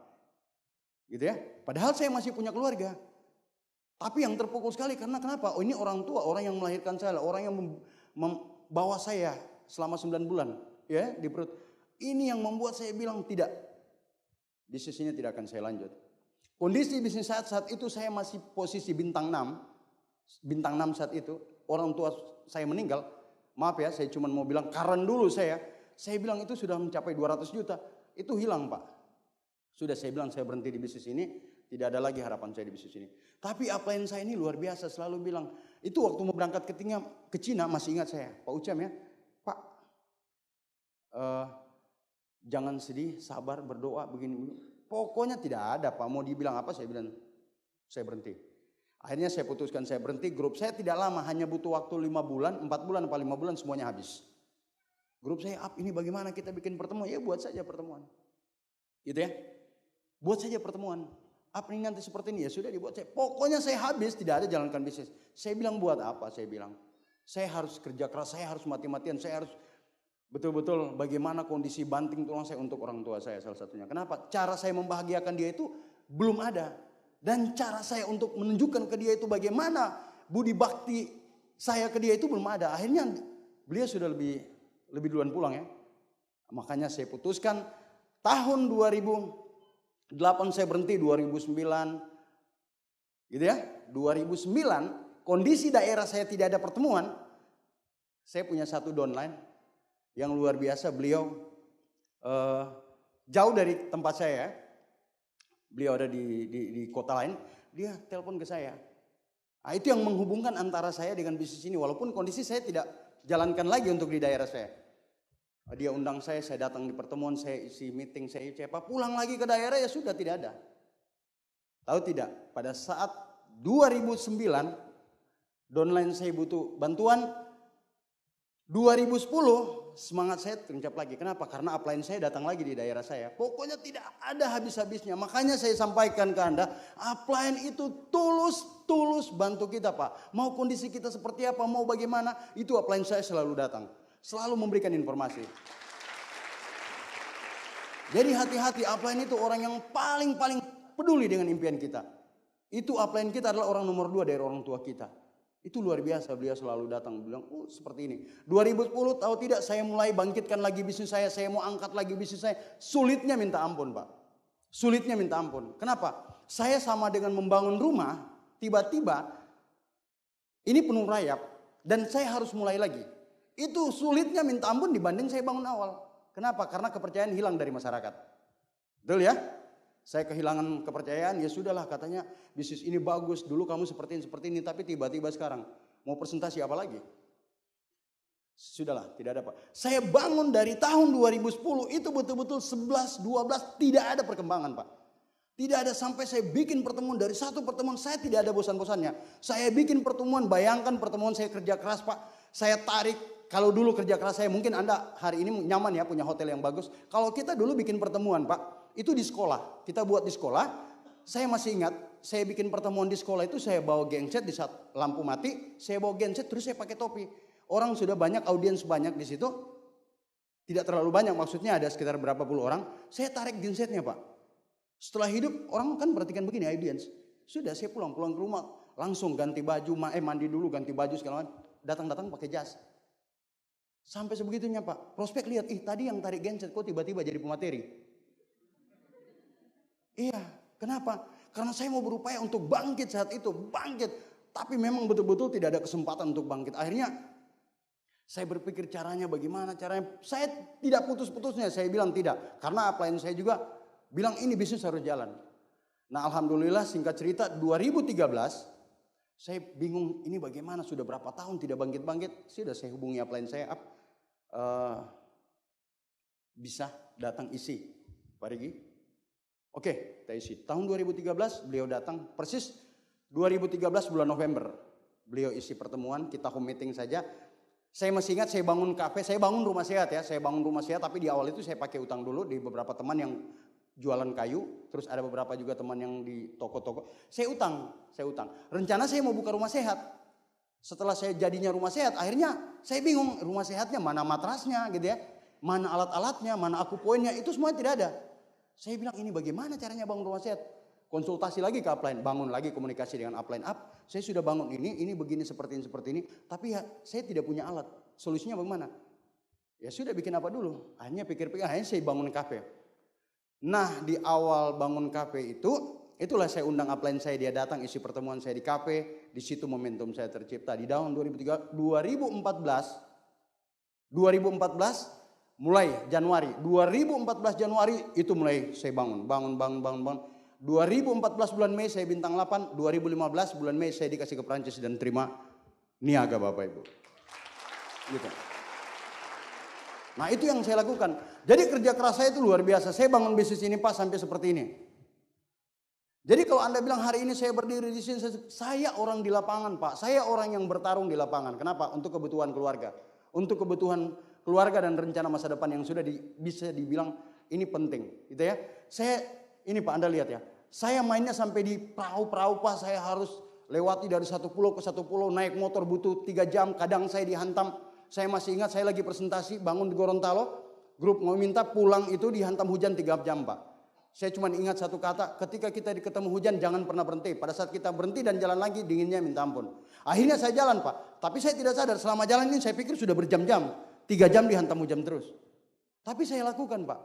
Gitu ya. Padahal saya masih punya keluarga. Tapi yang terpukul sekali karena kenapa? Oh ini orang tua, orang yang melahirkan saya, orang yang membawa saya selama 9 bulan ya di perut. Ini yang membuat saya bilang tidak. Bisnis ini tidak akan saya lanjut. Kondisi bisnis saat itu saya masih posisi bintang 6. Bintang 6 saat itu. Orang tua saya meninggal. Maaf ya, saya cuma mau bilang karen dulu saya. Saya bilang itu sudah mencapai 200 juta. Itu hilang Pak. Sudah saya bilang saya berhenti di bisnis ini. Tidak ada lagi harapan saya di bisnis ini. Tapi upline saya ini luar biasa selalu bilang. Itu waktu mau berangkat ke Cina masih ingat saya. Pak Ucam ya. Pak. Jangan sedih, sabar, berdoa begini. Pokoknya tidak ada Pak. Mau dibilang apa saya bilang saya berhenti. Akhirnya saya putuskan saya berhenti. Grup saya tidak lama. Hanya butuh waktu 5 bulan, 4 bulan, 5 bulan semuanya habis. Grup saya ini bagaimana kita bikin pertemuan? Ya buat saja pertemuan. Gitu ya. Buat saja pertemuan. Ini nanti seperti ini ya sudah dibuat saya. Pokoknya saya habis tidak ada jalankan bisnis. Saya bilang buat apa? Saya bilang saya harus kerja keras, saya harus mati-matian, saya harus betul-betul bagaimana kondisi banting tulang saya untuk orang tua saya salah satunya. Kenapa? Cara saya membahagiakan dia itu belum ada. Dan cara saya untuk menunjukkan ke dia itu bagaimana budi bakti saya ke dia itu belum ada. Akhirnya beliau sudah lebih duluan pulang ya. Makanya saya putuskan tahun 2008 saya berhenti, 2009 gitu ya. 2009 kondisi daerah saya tidak ada pertemuan. Saya punya satu downline yang luar biasa, beliau jauh dari tempat saya. Beliau ada di kota lain, dia telepon ke saya. Nah, itu yang menghubungkan antara saya dengan bisnis ini walaupun kondisi saya tidak jalankan lagi untuk di daerah saya. Dia undang saya datang di pertemuan, saya isi meeting, saya pulang lagi ke daerah ya sudah tidak ada. Tahu tidak? Pada saat 2009 downline saya butuh bantuan, 2010 semangat saya teruncap lagi. Kenapa? Karena upline saya datang lagi di daerah saya. Pokoknya tidak ada habis-habisnya. Makanya saya sampaikan ke Anda, upline itu tulus bantu kita Pak. Mau kondisi kita seperti apa, mau bagaimana, itu upline saya selalu datang. Selalu memberikan informasi. Jadi hati-hati, upline itu orang yang paling peduli dengan impian kita. Itu upline kita adalah orang nomor 2 dari orang tua kita. Itu luar biasa, beliau selalu datang bilang, seperti ini. 2010 tahu tidak saya mulai bangkitkan lagi bisnis saya mau angkat lagi bisnis saya. Sulitnya minta ampun Pak. Sulitnya minta ampun. Kenapa? Saya sama dengan membangun rumah, tiba-tiba ini penuh rayap dan saya harus mulai lagi. Itu sulitnya minta ampun dibanding saya bangun awal. Kenapa? Karena kepercayaan hilang dari masyarakat. Betul ya? Saya kehilangan kepercayaan, ya sudahlah katanya bisnis ini bagus, dulu kamu seperti ini, tapi tiba-tiba sekarang mau presentasi apa lagi? Sudahlah, tidak ada Pak. Saya bangun dari tahun 2010 itu betul-betul 11, 12 tidak ada perkembangan Pak. Tidak ada sampai saya bikin pertemuan, dari satu pertemuan saya tidak ada bosan-bosannya. Saya bikin pertemuan, bayangkan pertemuan saya kerja keras Pak. Saya tarik, kalau dulu kerja keras saya mungkin Anda hari ini nyaman ya punya hotel yang bagus. Kalau kita dulu bikin pertemuan Pak. Itu di sekolah, kita buat di sekolah. Saya masih ingat, saya bikin pertemuan di sekolah itu saya bawa genset di saat lampu mati, saya bawa genset terus saya pakai topi. Orang sudah banyak, audiens banyak di situ. Tidak terlalu banyak, maksudnya ada sekitar berapa puluh orang. Saya tarik gensetnya Pak. Setelah hidup, orang kan perhatikan begini audiens. Sudah saya pulang ke rumah, langsung ganti baju, mandi dulu, ganti baju segala macam. Datang pakai jas. Sampai sebegitunya Pak. Prospek lihat, tadi yang tarik genset kok tiba-tiba jadi pemateri. Iya, kenapa? Karena saya mau berupaya untuk bangkit saat itu, bangkit. Tapi memang betul-betul tidak ada kesempatan untuk bangkit. Akhirnya saya berpikir caranya bagaimana, caranya. Saya tidak putus-putusnya, saya bilang tidak. Karena upline saya juga bilang ini bisnis harus jalan. Nah alhamdulillah singkat cerita 2013 saya bingung ini bagaimana, sudah berapa tahun tidak bangkit-bangkit. Sudah saya hubungi upline saya, bisa datang isi Pak Rigi. Oke, kita isi. Tahun 2013 beliau datang persis 2013 bulan November. Beliau isi pertemuan, kita home meeting saja. Saya masih ingat saya bangun kafe, saya bangun rumah sehat ya. Saya bangun rumah sehat tapi di awal itu saya pakai utang dulu di beberapa teman yang jualan kayu. Terus ada beberapa juga teman yang di toko-toko. Saya utang. Rencana saya mau buka rumah sehat. Setelah saya jadinya rumah sehat, akhirnya saya bingung rumah sehatnya mana matrasnya gitu ya. Mana alat-alatnya, mana akupoinnya, itu semuanya tidak ada. Saya bilang ini bagaimana caranya bangun rumah sehat. Konsultasi lagi ke upline, bangun lagi komunikasi dengan upline. Saya sudah bangun ini begini seperti ini. Tapi ya saya tidak punya alat. Solusinya bagaimana? Ya sudah bikin apa dulu. Akhirnya pikir-pikir, akhirnya saya bangun kafe. Nah di awal bangun kafe itulah saya undang upline saya, dia datang isi pertemuan saya di kafe. Di situ momentum saya tercipta. Di tahun 2014 mulai Januari 2014 itu mulai saya bangun. 2014 bulan Mei saya bintang 8, 2015 bulan Mei saya dikasih ke Perancis dan terima niaga Bapak Ibu. Gitu. Nah itu yang saya lakukan. Jadi kerja keras saya itu luar biasa. Saya bangun bisnis ini Pak sampai seperti ini. Jadi kalau Anda bilang hari ini saya berdiri di sini, saya orang di lapangan Pak. Saya orang yang bertarung di lapangan. Kenapa? Untuk kebutuhan keluarga. Untuk kebutuhan keluarga dan rencana masa depan yang sudah bisa dibilang ini penting. Gitu ya. Ini Pak Anda lihat ya. Saya mainnya sampai di perahu-perahu Pak. Saya harus lewati dari satu pulau ke satu pulau. Naik motor butuh 3 jam. Kadang saya dihantam. Saya masih ingat saya lagi presentasi bangun di Gorontalo. Grup mau minta pulang itu dihantam hujan 3 jam Pak. Saya cuma ingat satu kata, ketika kita ketemu hujan jangan pernah berhenti. Pada saat kita berhenti dan jalan lagi dinginnya minta ampun. Akhirnya saya jalan Pak. Tapi saya tidak sadar selama jalan ini saya pikir sudah berjam-jam. 3 jam dihantam hujan terus. Tapi saya lakukan Pak.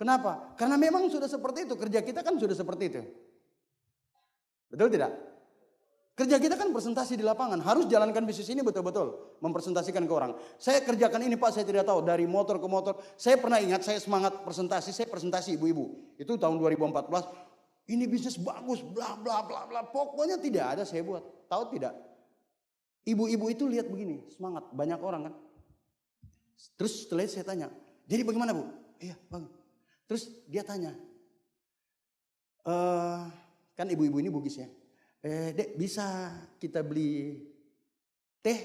Kenapa? Karena memang sudah seperti itu. Kerja kita kan sudah seperti itu. Betul tidak? Kerja kita kan presentasi di lapangan. Harus jalankan bisnis ini betul-betul. Mempresentasikan ke orang. Saya kerjakan ini Pak, saya tidak tahu. Dari motor ke motor. Saya pernah ingat saya semangat presentasi. Saya presentasi ibu-ibu. Itu tahun 2014. Ini bisnis bagus. Bla bla bla bla. Pokoknya tidak ada saya buat. Tahu tidak? Ibu-ibu itu lihat begini. Semangat. Banyak orang kan. Terus setelah itu saya tanya. Jadi bagaimana Bu? Iya Bang. Terus dia tanya. Kan ibu-ibu ini Bugis ya. Dek bisa kita beli teh?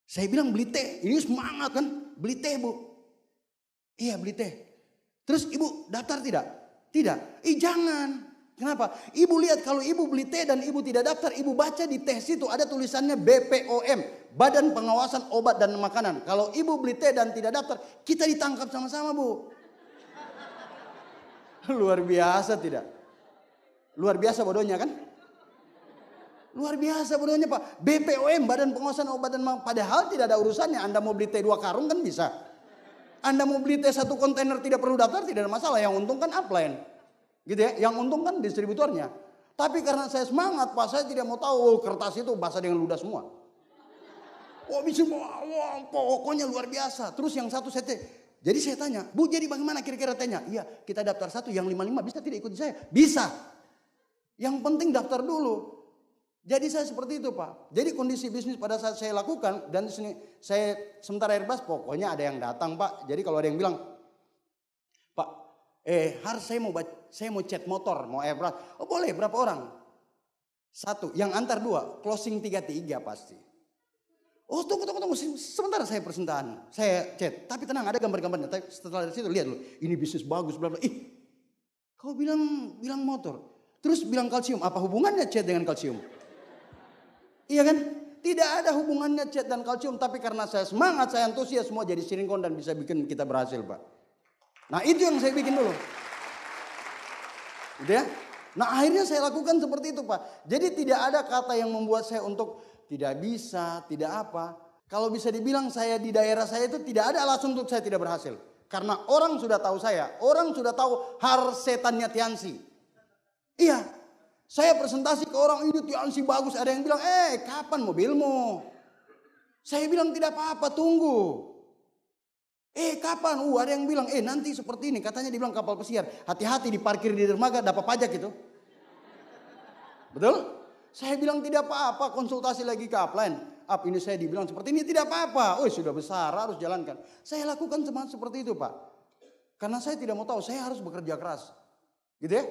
Saya bilang beli teh. Ini semangat kan. Beli teh Bu. Iya beli teh. Terus ibu daftar tidak? Tidak. Jangan. Kenapa? Ibu lihat kalau ibu beli teh dan ibu tidak daftar. Ibu baca di teh situ ada tulisannya BPOM. Badan Pengawasan Obat dan Makanan. Kalau ibu beli teh dan tidak daftar. Kita ditangkap sama-sama Bu. Luar biasa tidak? Luar biasa bodohnya kan? Luar biasa bodohnya Pak. BPOM, Badan Pengawasan Obat dan Makanan. Padahal tidak ada urusannya. Anda mau beli teh 2 karung kan bisa. Anda mau beli teh 1 kontainer tidak perlu daftar tidak ada masalah. Yang untung kan upline. Gitu ya. Yang untung kan distributornya. Tapi karena saya semangat Pak. Saya tidak mau tahu kertas itu basah dengan ludah semua. Oh bisa, pokoknya luar biasa. Terus yang satu saya jadi saya tanya. Bu jadi bagaimana kira-kira tehnya? Iya kita daftar 1 yang 55 bisa tidak ikuti saya? Bisa. Yang penting daftar dulu. Jadi saya seperti itu Pak. Jadi kondisi bisnis pada saat saya lakukan dan saya sementara Airbus pokoknya ada yang datang Pak. Jadi kalau ada yang bilang, Pak, harus saya mau cat motor, mau Airbus. Oh boleh berapa orang? 1, yang antar 2, closing 3 pasti. Oh tunggu, sebentar saya presentahan, saya cat. Tapi tenang ada gambar-gambarnya. Tapi setelah dari situ lihat loh, ini bisnis bagus, bla bla. Kau bilang motor, terus bilang kalsium, apa hubungannya cat dengan kalsium? Iya kan? Tidak ada hubungannya cat dan kalsium. Tapi karena saya semangat, saya antusias, semua jadi sinkron dan bisa bikin kita berhasil Pak. Nah itu yang saya bikin dulu. Gitu ya. Nah akhirnya saya lakukan seperti itu Pak. Jadi tidak ada kata yang membuat saya untuk tidak bisa, tidak apa. Kalau bisa dibilang saya di daerah saya itu tidak ada alasan untuk saya tidak berhasil. Karena orang sudah tahu saya. Orang sudah tahu har setannya Tiansi. Iya, saya presentasi ke orang ini Tiansi bagus. Ada yang bilang, kapan mobilmu? Saya bilang tidak apa-apa, tunggu. Kapan? Ada yang bilang, nanti seperti ini. Katanya dibilang kapal pesiar. Hati-hati diparkir di dermaga dapat pajak itu. Betul? Saya bilang tidak apa-apa, konsultasi lagi ke upline. Ini saya dibilang seperti ini, tidak apa-apa. Sudah besar, harus jalankan. Saya lakukan seperti itu, Pak. Karena saya tidak mau tahu, saya harus bekerja keras. Gitu ya?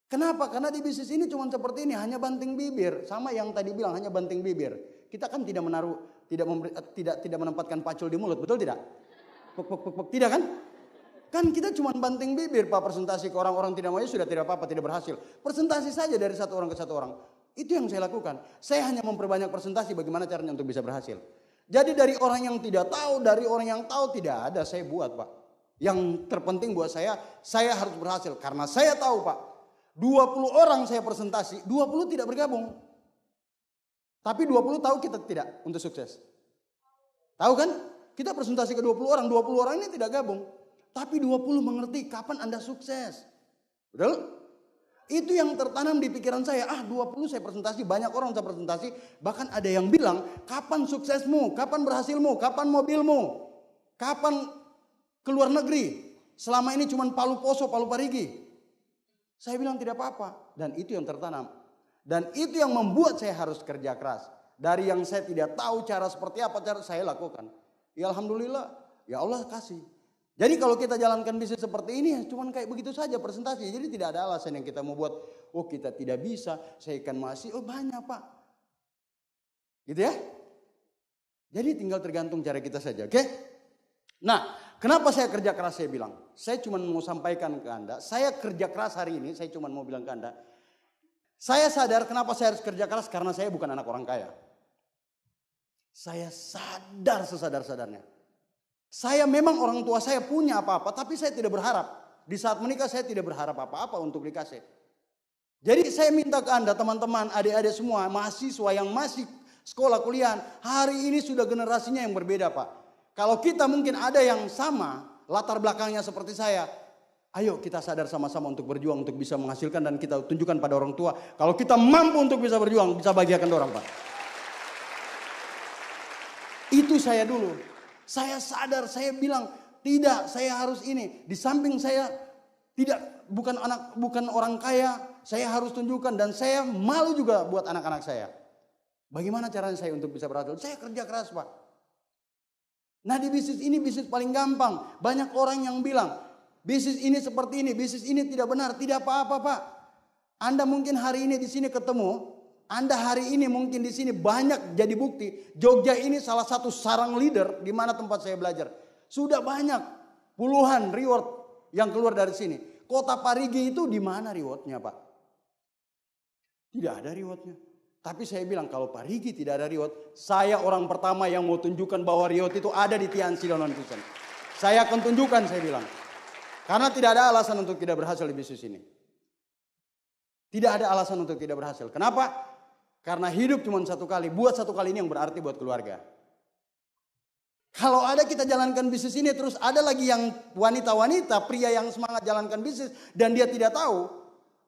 Kenapa? Karena di bisnis ini cuma seperti ini, hanya banting bibir. Sama yang tadi bilang, hanya banting bibir. Kita kan tidak menaruh, tidak menempatkan pacul di mulut, betul tidak? Tidak kan? Kan kita cuma banting bibir, Pak, presentasi ke orang-orang tidak mau, sudah tidak apa-apa, tidak berhasil. Presentasi saja dari satu orang ke satu orang. Itu yang saya lakukan. Saya hanya memperbanyak presentasi bagaimana caranya untuk bisa berhasil. Jadi dari orang yang tidak tahu, dari orang yang tahu tidak ada saya buat, Pak. Yang terpenting buat saya harus berhasil. Karena saya tahu, Pak, 20 orang saya presentasi, 20 tidak bergabung. Tapi 20 tahu kita tidak untuk sukses. Tahu kan? Kita presentasi ke 20 orang ini tidak gabung. Tapi 20 mengerti kapan Anda sukses. Betul? Itu yang tertanam di pikiran saya. 20 saya presentasi, banyak orang saya presentasi. Bahkan ada yang bilang, kapan suksesmu, kapan berhasilmu, kapan mobilmu, kapan keluar negeri. Selama ini cuma Palu Poso, Palu Parigi. Saya bilang tidak apa-apa. Dan itu yang tertanam. Dan itu yang membuat saya harus kerja keras. Dari yang saya tidak tahu cara seperti apa, cara saya lakukan. Ya Alhamdulillah, ya Allah kasih. Jadi kalau kita jalankan bisnis seperti ini, cuman kayak begitu saja presentasi. Jadi tidak ada alasan yang kita mau buat, kita tidak bisa, saya kan masih, banyak, Pak. Gitu ya. Jadi tinggal tergantung cara kita saja, oke? Nah, kenapa saya kerja keras saya bilang? Saya cuma mau sampaikan ke Anda, saya kerja keras hari ini, saya cuma mau bilang ke Anda. Saya sadar kenapa saya harus kerja keras, karena saya bukan anak orang kaya. Saya sadar sesadar-sadarnya. Saya memang orang tua saya punya apa-apa, tapi saya tidak berharap. Di saat menikah saya tidak berharap apa-apa untuk dikasih. Jadi saya minta ke Anda teman-teman, adik-adik semua, mahasiswa yang masih sekolah kuliah, hari ini sudah generasinya yang berbeda, Pak. Kalau kita mungkin ada yang sama, latar belakangnya seperti saya, ayo kita sadar sama-sama untuk berjuang, untuk bisa menghasilkan dan kita tunjukkan pada orang tua. Kalau kita mampu untuk bisa berjuang, bisa bagiakan orang, Pak. Itu saya dulu. Saya sadar, saya bilang tidak, saya harus ini. Di samping saya bukan orang kaya, saya harus tunjukkan dan saya malu juga buat anak-anak saya. Bagaimana caranya saya untuk bisa berhasil? Saya kerja keras, Pak. Nah, di bisnis ini bisnis paling gampang. Banyak orang yang bilang bisnis ini seperti ini, bisnis ini tidak benar, tidak apa-apa, Pak. Anda mungkin hari ini di sini ketemu. Anda hari ini mungkin di sini banyak jadi bukti. Jogja ini salah satu sarang leader di mana tempat saya belajar. Sudah banyak puluhan reward yang keluar dari sini. Kota Parigi itu di mana rewardnya, Pak? Tidak ada rewardnya. Tapi saya bilang kalau Parigi tidak ada reward, saya orang pertama yang mau tunjukkan bahwa reward itu ada di Tiansi dan non-Tusan. Saya akan tunjukkan, saya bilang. Karena tidak ada alasan untuk tidak berhasil di bisnis ini. Tidak ada alasan untuk tidak berhasil. Kenapa? Karena hidup cuma satu kali. Buat satu kali ini yang berarti buat keluarga. Kalau ada kita jalankan bisnis ini terus ada lagi yang wanita-wanita, pria yang semangat jalankan bisnis dan dia tidak tahu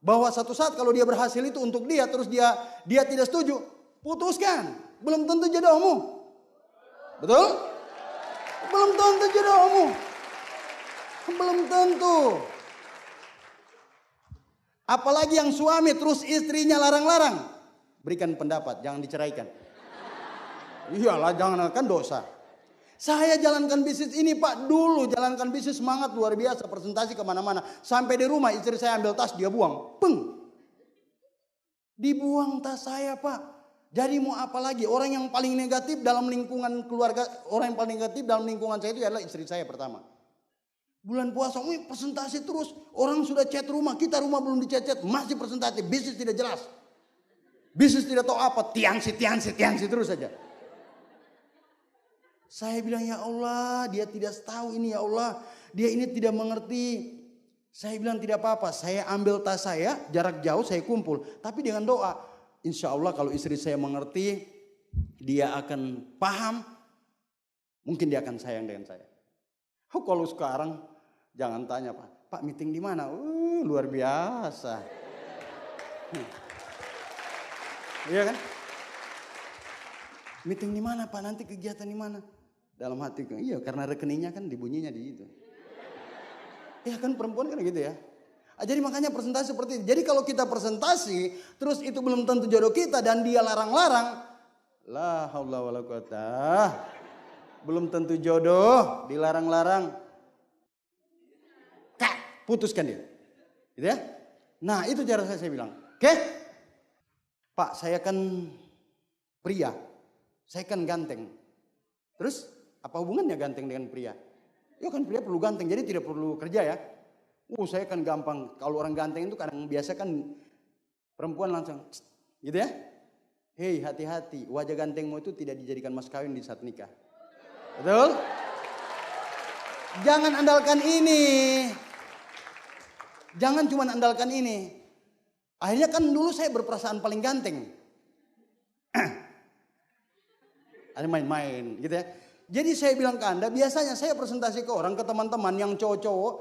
bahwa satu saat kalau dia berhasil itu untuk dia terus dia tidak setuju, putuskan. Belum tentu jodohmu. Betul? Belum tentu jodohmu. Belum tentu. Apalagi yang suami terus istrinya larang-larang. Berikan pendapat, jangan diceraikan. Iyalah, jangan, kan dosa. Saya jalankan bisnis ini, Pak, dulu jalankan bisnis semangat luar biasa, presentasi kemana-mana. Sampai di rumah istri saya ambil tas, dia buang. Peng. Dibuang tas saya, Pak. Jadi mau apa lagi? Orang yang paling negatif dalam lingkungan keluarga, orang yang paling negatif dalam lingkungan saya itu adalah istri saya pertama. Bulan puasa, presentasi terus. Orang sudah chat rumah, kita rumah belum dicet-cet, masih presentasi, bisnis tidak jelas. Bisnis tidak tahu apa, tiansi terus saja. Saya bilang, ya Allah, dia tidak tahu ini, ya Allah. Dia ini tidak mengerti. Saya bilang tidak apa-apa, saya ambil tas saya, jarak jauh saya kumpul. Tapi dengan doa, insya Allah kalau istri saya mengerti, dia akan paham, mungkin dia akan sayang dengan saya. Kalau sekarang, jangan tanya Pak meeting di mana? Luar biasa. Iya kan? Meeting di mana Pak? Nanti kegiatan di mana? Dalam hati, iya karena rekeningnya kan dibunyinya di itu. Iya kan perempuan kan gitu ya. Jadi makanya presentasi seperti itu. Jadi kalau kita presentasi, terus itu belum tentu jodoh kita dan dia larang-larang. La haula wala quwata. Belum tentu jodoh, dilarang-larang. Kak, putuskan dia. Gitu ya. Nah itu cara saya bilang. Oke? Pak saya kan pria. Saya kan ganteng. Terus apa hubungannya ganteng dengan pria? Ya kan pria perlu ganteng, jadi tidak perlu kerja ya. Saya kan gampang. Kalau orang ganteng itu kadang biasa kan perempuan langsung gitu ya. Hei hati-hati, wajah gantengmu itu tidak dijadikan mas kawin di saat nikah. Betul? Jangan andalkan ini. Jangan cuma andalkan ini. Akhirnya kan dulu saya berperasaan paling ganteng. Ada main-main gitu ya. Jadi saya bilang ke Anda, biasanya saya presentasi ke orang, ke teman-teman yang cowok-cowok.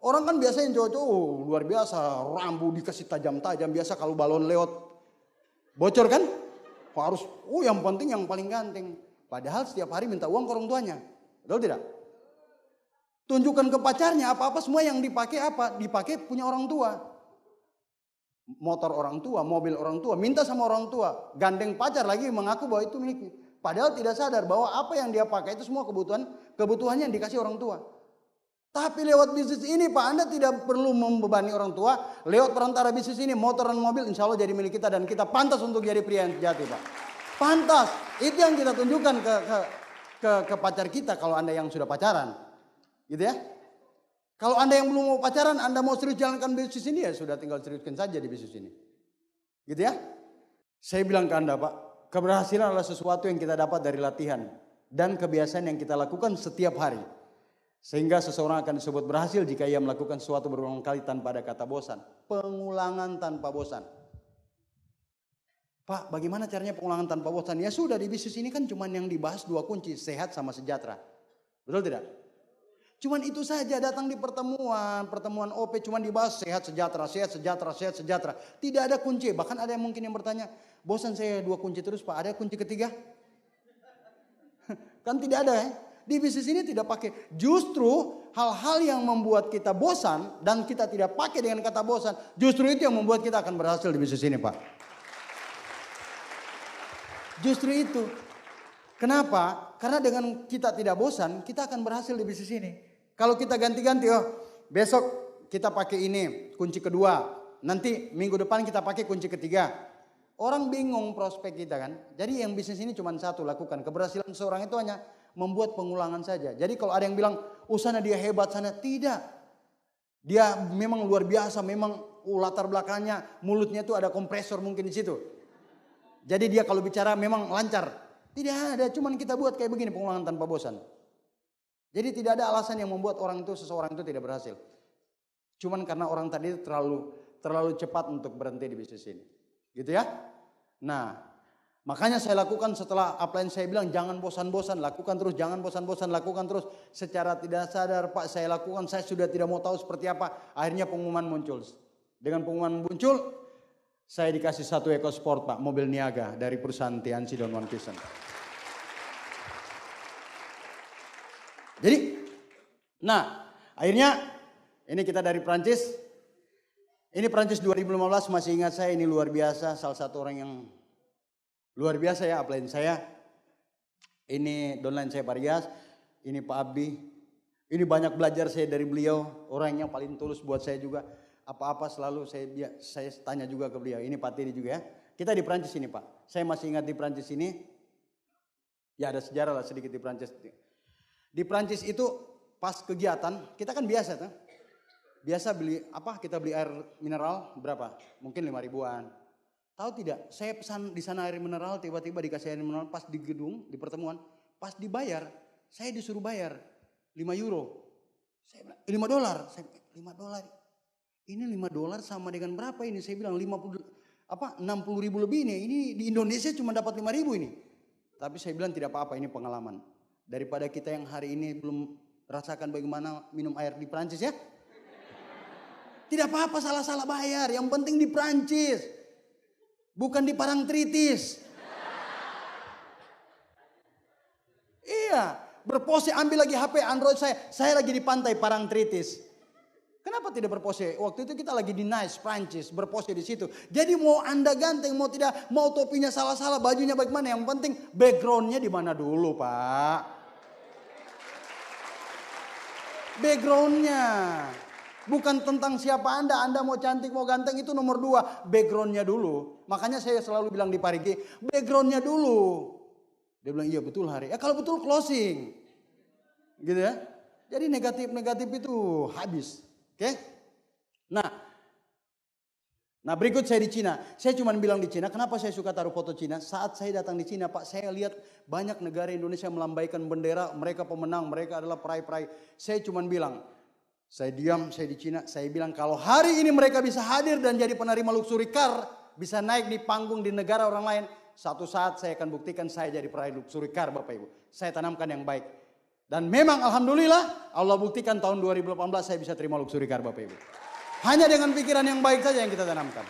Orang kan biasanya cowok-cowok luar biasa, rambut dikasih tajam-tajam. Biasa kalau balon lewat bocor kan, harus yang penting yang paling ganteng. Padahal setiap hari minta uang ke orang tuanya. Betul tidak? Tunjukkan ke pacarnya apa-apa semua yang dipakai apa? Dipakai punya orang tua. Motor orang tua, mobil orang tua, minta sama orang tua. Gandeng pacar lagi mengaku bahwa itu miliknya. Padahal tidak sadar bahwa apa yang dia pakai itu semua kebutuhannya yang dikasih orang tua. Tapi lewat bisnis ini Pak, Anda tidak perlu membebani orang tua. Lewat perantara bisnis ini, motor dan mobil insya Allah jadi milik kita. Dan kita pantas untuk jadi pria yang sejati Pak. Pantas. Itu yang kita tunjukkan ke pacar kita kalau Anda yang sudah pacaran. Gitu ya. Kalau Anda yang belum mau pacaran, Anda mau serius jalankan bisnis ini ya sudah tinggal seriuskan saja di bisnis ini. Gitu ya. Saya bilang ke Anda Pak, keberhasilan adalah sesuatu yang kita dapat dari latihan. Dan kebiasaan yang kita lakukan setiap hari. Sehingga seseorang akan disebut berhasil jika ia melakukan sesuatu berulang kali tanpa ada kata bosan. Pengulangan tanpa bosan. Pak, bagaimana caranya pengulangan tanpa bosan? Ya sudah, di bisnis ini kan cuma yang dibahas 2 kunci, sehat sama sejahtera. Betul tidak? Cuman itu saja, datang di pertemuan OP cuma dibahas sehat sejahtera, sehat sejahtera, sehat sejahtera. Tidak ada kunci, bahkan ada yang mungkin yang bertanya, bosan saya 2 kunci terus Pak, ada kunci ketiga? Kan tidak ada ya. Di bisnis ini tidak pakai. Justru hal-hal yang membuat kita bosan dan kita tidak pakai dengan kata bosan, justru itu yang membuat kita akan berhasil di bisnis ini Pak. Justru itu. Kenapa? Karena dengan kita tidak bosan, kita akan berhasil di bisnis ini. Kalau kita ganti-ganti, besok kita pakai ini, kunci kedua. Nanti minggu depan kita pakai kunci ketiga. Orang bingung prospek kita kan. Jadi yang bisnis ini cuma satu lakukan. Keberhasilan seorang itu hanya membuat pengulangan saja. Jadi kalau ada yang bilang, sana dia hebat, sana tidak. Dia memang luar biasa, memang latar belakangnya, mulutnya itu ada kompresor mungkin di situ. Jadi dia kalau bicara memang lancar. Tidak ada, cuman kita buat kayak begini pengulangan tanpa bosan. Jadi tidak ada alasan yang membuat seseorang itu tidak berhasil. Cuman karena orang tadi itu terlalu cepat untuk berhenti di bisnis ini. Gitu ya. Nah, makanya saya lakukan setelah apa yang saya bilang, jangan bosan-bosan, lakukan terus, jangan bosan-bosan, lakukan terus. Secara tidak sadar Pak, saya lakukan, saya sudah tidak mau tahu seperti apa. Akhirnya pengumuman muncul. Dengan pengumuman muncul, saya dikasih 1 EcoSport Pak, mobil Niaga dari perusahaan Tianqi Don One Vision. Jadi, nah akhirnya ini kita dari Prancis. Ini Prancis 2015, masih ingat saya, ini luar biasa, salah satu orang yang luar biasa ya, upline saya. Ini downline saya Pak Rias, ini Pak Abdi. Ini banyak belajar saya dari beliau, orang yang paling tulus buat saya juga. Apa-apa selalu saya tanya juga ke beliau. Ini Pak Tiri juga ya. Kita di Prancis ini Pak. Saya masih ingat di Prancis ini, ya ada sejarah lah sedikit di Prancis. Di Prancis itu pas kegiatan, kita kan biasa tuh. Biasa beli kita beli air mineral berapa? Mungkin 5 ribuan. Tahu tidak, saya pesan di sana air mineral, tiba-tiba dikasih air mineral pas di gedung, di pertemuan, pas dibayar, saya disuruh bayar 5 euro. Saya bilang, $5. Saya $5. Ini $5 sama dengan berapa ini? Saya bilang 60 ribu lebih nih. Ini di Indonesia cuma dapat 5 ribu ini. Tapi saya bilang tidak apa-apa, ini pengalaman. Daripada kita yang hari ini belum rasakan bagaimana minum air di Prancis ya. Tidak apa-apa salah-salah bayar, yang penting di Prancis. Bukan di Parangtritis. Iya, berpose ambil lagi HP Android saya lagi di pantai Parangtritis. Kenapa tidak berpose? Waktu itu kita lagi di Nice, Prancis, berpose di situ. Jadi mau Anda ganteng, mau tidak, mau topinya salah-salah, bajunya bagaimana, yang penting backgroundnya di mana dulu, Pak. Backgroundnya. Bukan tentang siapa Anda mau cantik, mau ganteng itu nomor 2. Backgroundnya dulu. Makanya saya selalu bilang di Parigi, backgroundnya dulu. Dia bilang, iya betul Hari. Kalau betul closing. Gitu ya. Jadi negatif-negatif itu habis. Oke? Nah berikut saya di Cina. Saya cuma bilang di Cina, kenapa saya suka taruh foto Cina? Saat saya datang di Cina, Pak, saya lihat banyak negara Indonesia melambaikan bendera, mereka pemenang, mereka adalah perai-perai. Saya cuma bilang, saya diam, saya di Cina, saya bilang kalau hari ini mereka bisa hadir dan jadi penerima luxury car, bisa naik di panggung di negara orang lain, satu saat saya akan buktikan saya jadi peraih luxury car, Bapak Ibu. Saya tanamkan yang baik. Dan memang alhamdulillah Allah buktikan tahun 2018 saya bisa terima luxury car, Bapak Ibu. Hanya dengan pikiran yang baik saja yang kita tanamkan.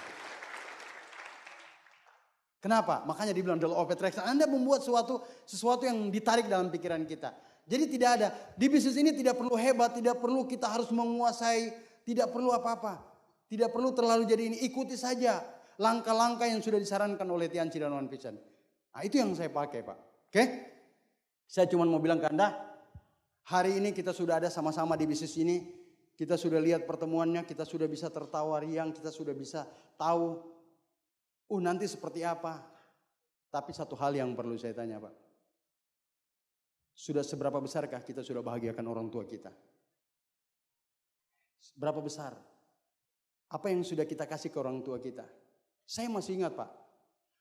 Kenapa? Makanya dibilang the law of attraction. Anda membuat sesuatu yang ditarik dalam pikiran kita. Jadi tidak ada. Di bisnis ini tidak perlu hebat. Tidak perlu kita harus menguasai. Tidak perlu apa-apa. Tidak perlu terlalu jadi ini. Ikuti saja langkah-langkah yang sudah disarankan oleh Tianchi dan Wan Vincent. Nah itu yang saya pakai, Pak. Oke? Saya cuma mau bilang ke Anda. Hari ini kita sudah ada sama-sama di bisnis ini. Kita sudah lihat pertemuannya. Kita sudah bisa tertawa riang. Kita sudah bisa tahu. Nanti seperti apa. Tapi satu hal yang perlu saya tanya, Pak. Sudah seberapa besarkah kita sudah bahagiakan orang tua kita? Berapa besar? Apa yang sudah kita kasih ke orang tua kita? Saya masih ingat, Pak.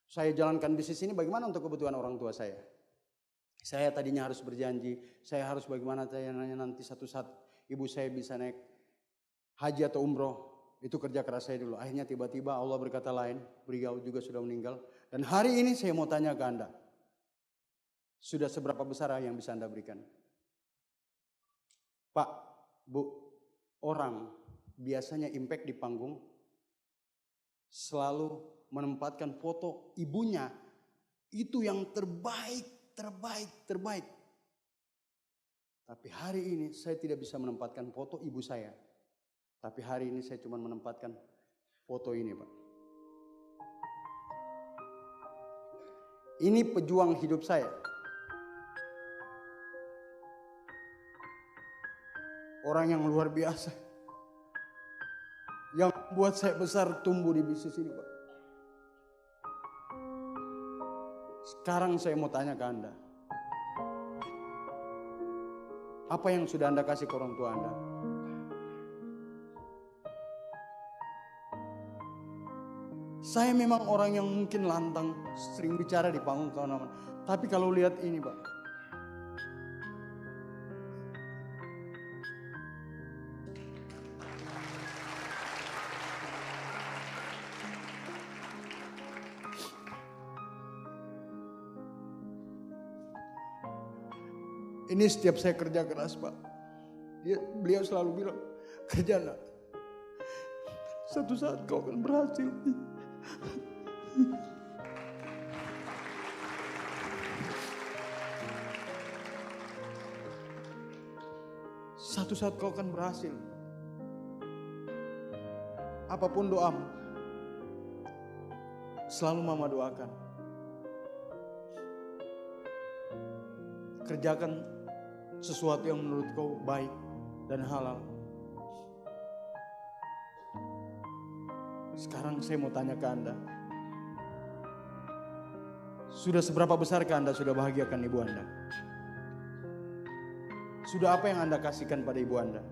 Saya jalankan bisnis ini bagaimana untuk kebutuhan orang tua saya. Saya tadinya harus berjanji, saya harus bagaimana nanti satu saat ibu saya bisa naik haji atau umroh. Itu kerja keras saya dulu. Akhirnya tiba-tiba Allah berkata lain, beliau juga sudah meninggal. Dan hari ini saya mau tanya ke Anda. Sudah seberapa besar yang bisa Anda berikan? Pak, Bu, orang biasanya impact di panggung selalu menempatkan foto ibunya itu yang terbaik. Tapi hari ini saya tidak bisa menempatkan foto ibu saya. Tapi hari ini saya cuma menempatkan foto ini, Pak. Ini pejuang hidup saya. Orang yang luar biasa. Yang membuat saya besar tumbuh di bisnis ini, Pak. Sekarang saya mau tanya ke Anda. Apa yang sudah Anda kasih ke orang tua Anda? Saya memang orang yang mungkin lantang, sering bicara di panggung kawan-kawan. Tapi kalau lihat ini, Pak. Ini setiap saya kerja keras, Pak. Beliau selalu bilang, kerjalah. Satu saat kau akan berhasil. Satu saat kau akan berhasil. Apapun doamu, selalu mama doakan. Kerjakan sesuatu yang menurut kau baik dan halal. Sekarang saya mau tanya ke Anda. Sudah seberapa besarkah Anda sudah bahagiakan ibu Anda? Sudah apa yang Anda kasihkan pada ibu Anda?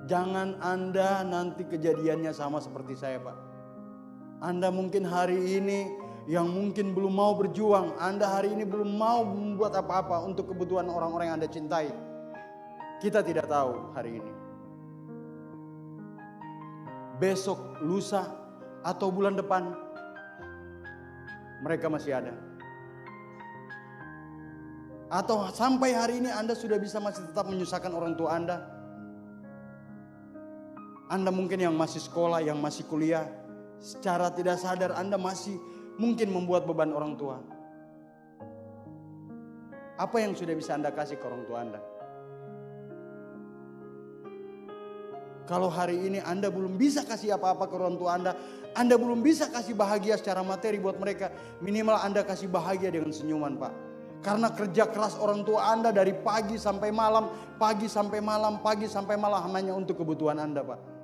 Jangan Anda nanti kejadiannya sama seperti saya, Pak. Anda mungkin hari ini yang mungkin belum mau berjuang. Anda hari ini belum mau membuat apa-apa untuk kebutuhan orang-orang yang Anda cintai. Kita tidak tahu hari ini. Besok, lusa, atau bulan depan, mereka masih ada. Atau sampai hari ini Anda sudah bisa masih tetap menyusahkan orang tua Anda. Anda mungkin yang masih sekolah, yang masih kuliah, secara tidak sadar Anda masih mungkin membuat beban orang tua. Apa yang sudah bisa Anda kasih ke orang tua Anda? Kalau hari ini Anda belum bisa kasih apa-apa ke orang tua Anda belum bisa kasih bahagia secara materi buat mereka, minimal Anda kasih bahagia dengan senyuman, Pak. Karena kerja keras orang tua Anda dari pagi sampai malam, pagi sampai malam, pagi sampai malam hanya untuk kebutuhan Anda, Pak.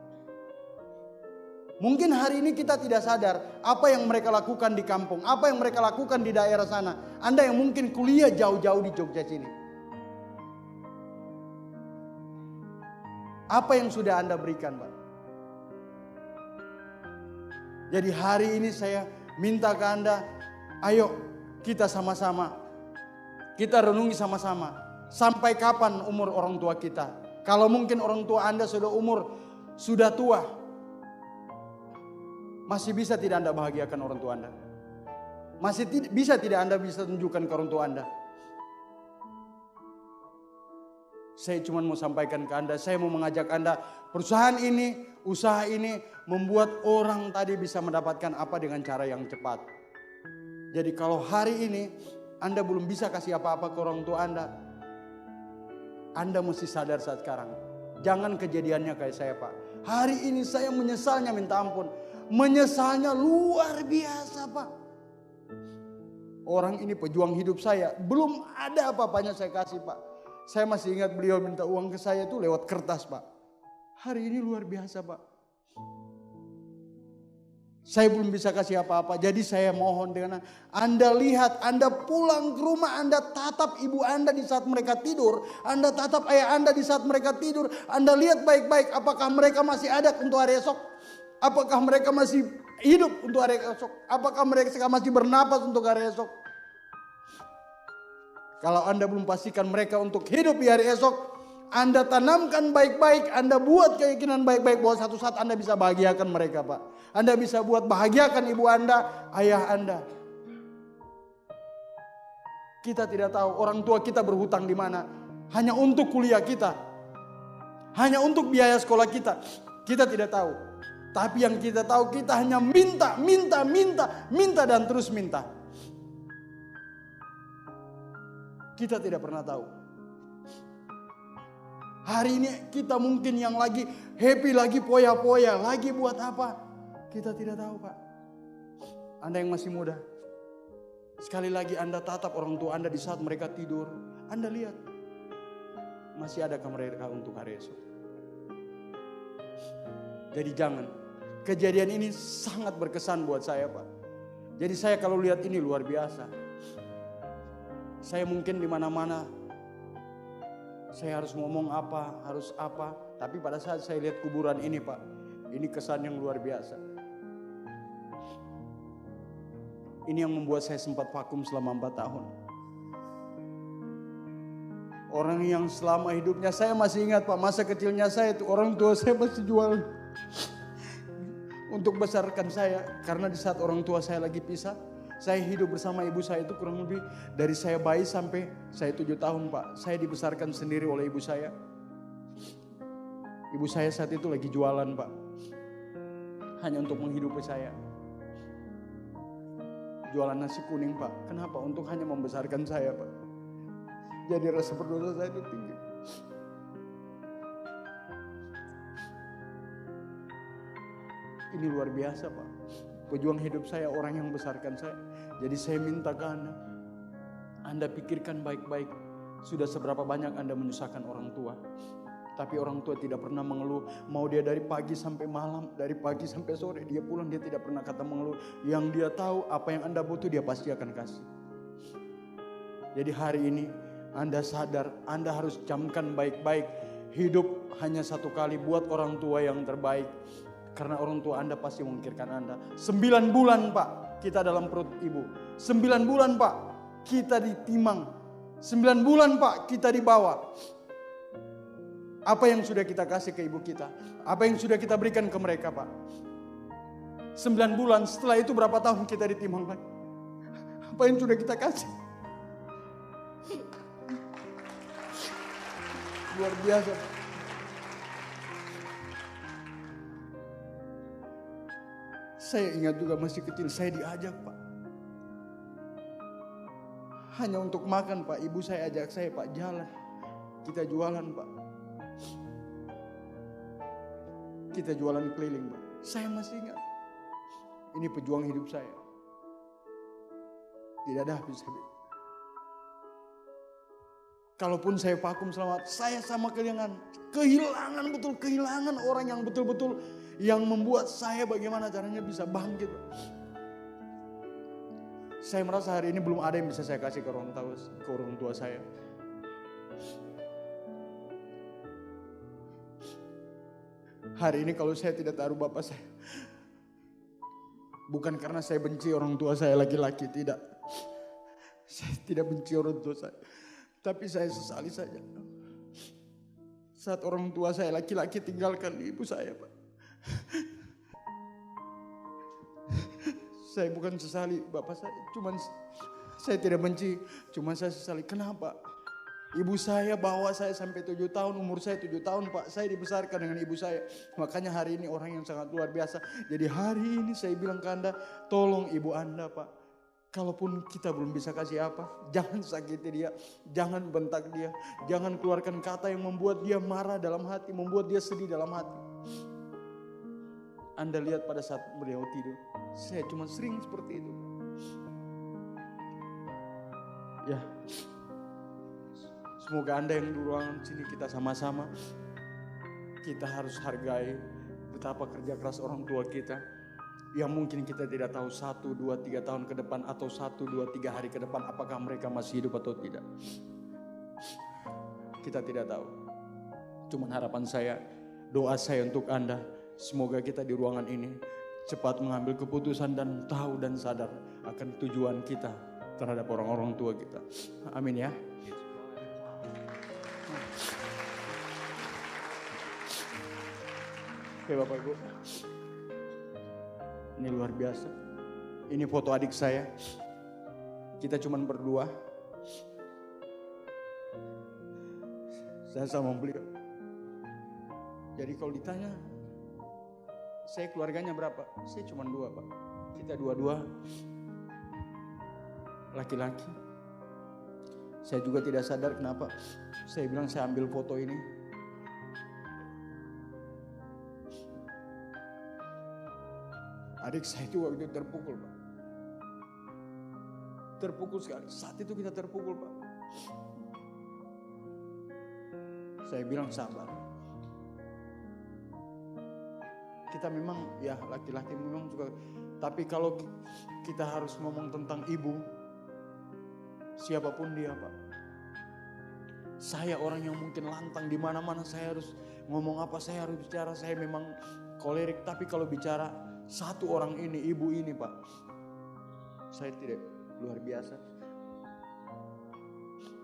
Mungkin hari ini kita tidak sadar apa yang mereka lakukan di kampung, apa yang mereka lakukan di daerah sana. Anda yang mungkin kuliah jauh-jauh di Jogja sini. Apa yang sudah Anda berikan, Pak? Jadi hari ini saya minta ke Anda, ayo kita sama-sama, kita renungi sama-sama. Sampai kapan umur orang tua kita? Kalau mungkin orang tua Anda sudah tua, masih bisa tidak Anda bahagiakan orang tua Anda? Masih bisa tidak Anda bisa tunjukkan ke orang tua Anda? Saya cuma mau sampaikan ke Anda, saya mau mengajak Anda, perusahaan ini, usaha ini membuat orang tadi bisa mendapatkan apa dengan cara yang cepat. Jadi kalau hari ini Anda belum bisa kasih apa-apa ke orang tua Anda mesti sadar saat sekarang. Jangan kejadiannya kayak saya, Pak. Hari ini saya menyesalnya minta ampun. Menyesalnya luar biasa, Pak. Orang ini pejuang hidup saya, belum ada apa-apanya saya kasih, Pak. Saya masih ingat beliau minta uang ke saya itu lewat kertas, Pak. Hari ini luar biasa, Pak. Saya belum bisa kasih apa-apa. Jadi saya mohon dengan Anda lihat, Anda pulang ke rumah, Anda tatap ibu Anda di saat mereka tidur. Anda tatap ayah Anda di saat mereka tidur. Anda lihat baik-baik apakah mereka masih ada untuk hari esok. Apakah mereka masih hidup untuk hari esok. Apakah mereka masih bernapas untuk hari esok. Kalau Anda belum pastikan mereka untuk hidup di hari esok, Anda tanamkan baik-baik, Anda buat keyakinan baik-baik bahwa satu saat Anda bisa bahagiakan mereka, Pak. Anda bisa buat bahagiakan ibu Anda, ayah Anda. Kita tidak tahu orang tua kita berhutang di mana. Hanya untuk kuliah kita. Hanya untuk biaya sekolah kita. Kita tidak tahu. Tapi yang kita tahu kita hanya minta dan terus minta. Kita tidak pernah tahu. Hari ini kita mungkin yang lagi happy, lagi poya-poya, lagi buat apa? Kita tidak tahu, Pak. Anda yang masih muda. Sekali lagi Anda tatap orang tua Anda di saat mereka tidur. Anda lihat. Masih adakah mereka untuk hari esok? Jadi jangan. Kejadian ini sangat berkesan buat saya, Pak. Jadi saya kalau lihat ini luar biasa. Saya mungkin di mana-mana, saya harus ngomong apa, harus apa. Tapi pada saat saya lihat kuburan ini, Pak, ini kesan yang luar biasa. Ini yang membuat saya sempat vakum selama 4 tahun. Orang yang selama hidupnya, saya masih ingat, Pak, masa kecilnya saya itu orang tua saya masih jual untuk besarkan saya. Karena di saat orang tua saya lagi pisah, saya hidup bersama ibu saya itu kurang lebih dari saya bayi sampai saya 7 tahun, Pak. Saya dibesarkan sendiri oleh ibu saya. Ibu saya saat itu lagi jualan, Pak. Hanya untuk menghidupi saya. Jualan nasi kuning, Pak. Kenapa? Untuk hanya membesarkan saya, Pak. Jadi rasa berdosa saya itu tinggi. Ini luar biasa, Pak. Pejuang hidup saya, orang yang membesarkan saya. Jadi saya minta ke Anda pikirkan baik-baik. Sudah seberapa banyak Anda menyusahkan orang tua. Tapi orang tua tidak pernah mengeluh. Mau dia dari pagi sampai malam, dari pagi sampai sore, dia pulang dia tidak pernah kata mengeluh. Yang dia tahu apa yang Anda butuh dia pasti akan kasih. Jadi hari ini Anda sadar, Anda harus camkan baik-baik. Hidup hanya satu kali, buat orang tua yang terbaik. Karena orang tua Anda pasti memikirkan Anda. 9 bulan, Pak, kita dalam perut ibu. 9 bulan, Pak, kita ditimang. 9 bulan, Pak, kita dibawa. Apa yang sudah kita kasih ke ibu kita? Apa yang sudah kita berikan ke mereka, Pak? 9 bulan, setelah itu berapa tahun kita ditimang lagi? Apa yang sudah kita kasih? Luar biasa, Pak. Saya ingat juga masih kecil saya diajak Pak. Hanya untuk makan Pak, ibu saya ajak saya Pak jalan. Kita jualan Pak. Kita jualan keliling Pak. Saya masih ingat. Ini pejuang hidup saya. Tidak ada habis. Kalaupun saya vakum selamat, saya sama kehilangan orang yang betul-betul yang membuat saya bagaimana caranya bisa bangkit. Saya merasa hari ini belum ada yang bisa saya kasih ke orang tua saya. Hari ini kalau saya tidak taruh bapak saya, bukan karena saya benci orang tua saya laki-laki, tidak. Saya tidak benci orang tua saya. Tapi saya sesali saja. Saat orang tua saya laki-laki tinggalkan ibu saya Pak. Saya bukan sesali bapak saya. Cuman saya tidak benci. Cuma saya sesali. Kenapa? Ibu saya bawa saya sampai 7 tahun. Umur saya 7 tahun Pak. Saya dibesarkan dengan ibu saya. Makanya hari ini orang yang sangat luar biasa. Jadi hari ini saya bilang ke Anda. Tolong ibu Anda Pak. Kalaupun kita belum bisa kasih apa, jangan sakiti dia, jangan bentak dia, jangan keluarkan kata yang membuat dia marah dalam hati, membuat dia sedih dalam hati. Anda lihat pada saat beliau tidur, saya cuma sering seperti itu. Ya, semoga Anda yang di ruangan sini kita sama-sama, kita harus hargai betapa kerja keras orang tua kita. Yang mungkin kita tidak tahu 1, 2, 3 tahun ke depan atau 1, 2, 3 hari ke depan apakah mereka masih hidup atau tidak. Kita tidak tahu. Cuman harapan saya, doa saya untuk Anda, semoga kita di ruangan ini cepat mengambil keputusan dan tahu dan sadar akan tujuan kita terhadap orang-orang tua kita. Amin ya. Oke Bapak Ibu. Ini luar biasa. Ini foto adik saya. Kita cuman berdua. Saya sama beliau. Jadi kalau ditanya, saya keluarganya berapa? Saya cuman 2 Pak. Kita dua-dua laki-laki. Saya juga tidak sadar kenapa. Saya bilang saya ambil foto ini. Adik saya itu waktu itu terpukul Pak. Terpukul sekali. Saat itu kita terpukul Pak. Saya bilang sabar. Kita memang ya laki-laki memang juga. Tapi kalau kita harus ngomong tentang ibu. Siapapun dia Pak. Saya orang yang mungkin lantang di mana-mana. Saya harus ngomong apa, saya harus bicara. Saya memang kolerik. Tapi kalau bicara satu orang ini, ibu ini Pak, saya tidak luar biasa.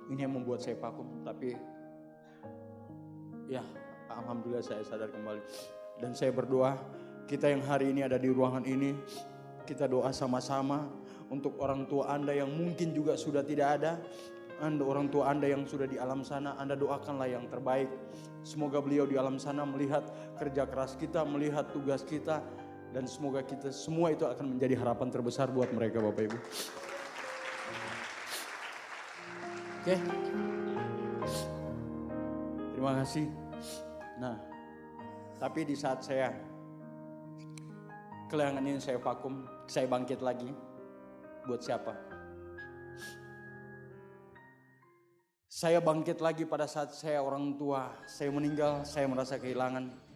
Ini yang membuat saya vakum. Tapi ya alhamdulillah saya sadar kembali. Dan saya berdoa kita yang hari ini ada di ruangan ini, kita doa sama-sama untuk orang tua Anda yang mungkin juga sudah tidak ada. Orang tua Anda yang sudah di alam sana, Anda doakanlah yang terbaik. Semoga beliau di alam sana melihat kerja keras kita, melihat tugas kita. Dan semoga kita semua itu akan menjadi harapan terbesar buat mereka Bapak Ibu. Oke. Terima kasih. Nah, tapi di saat saya kehilangan ini saya vakum, saya bangkit lagi. Buat siapa? Saya bangkit lagi pada saat saya orang tua, saya meninggal, saya merasa kehilangan.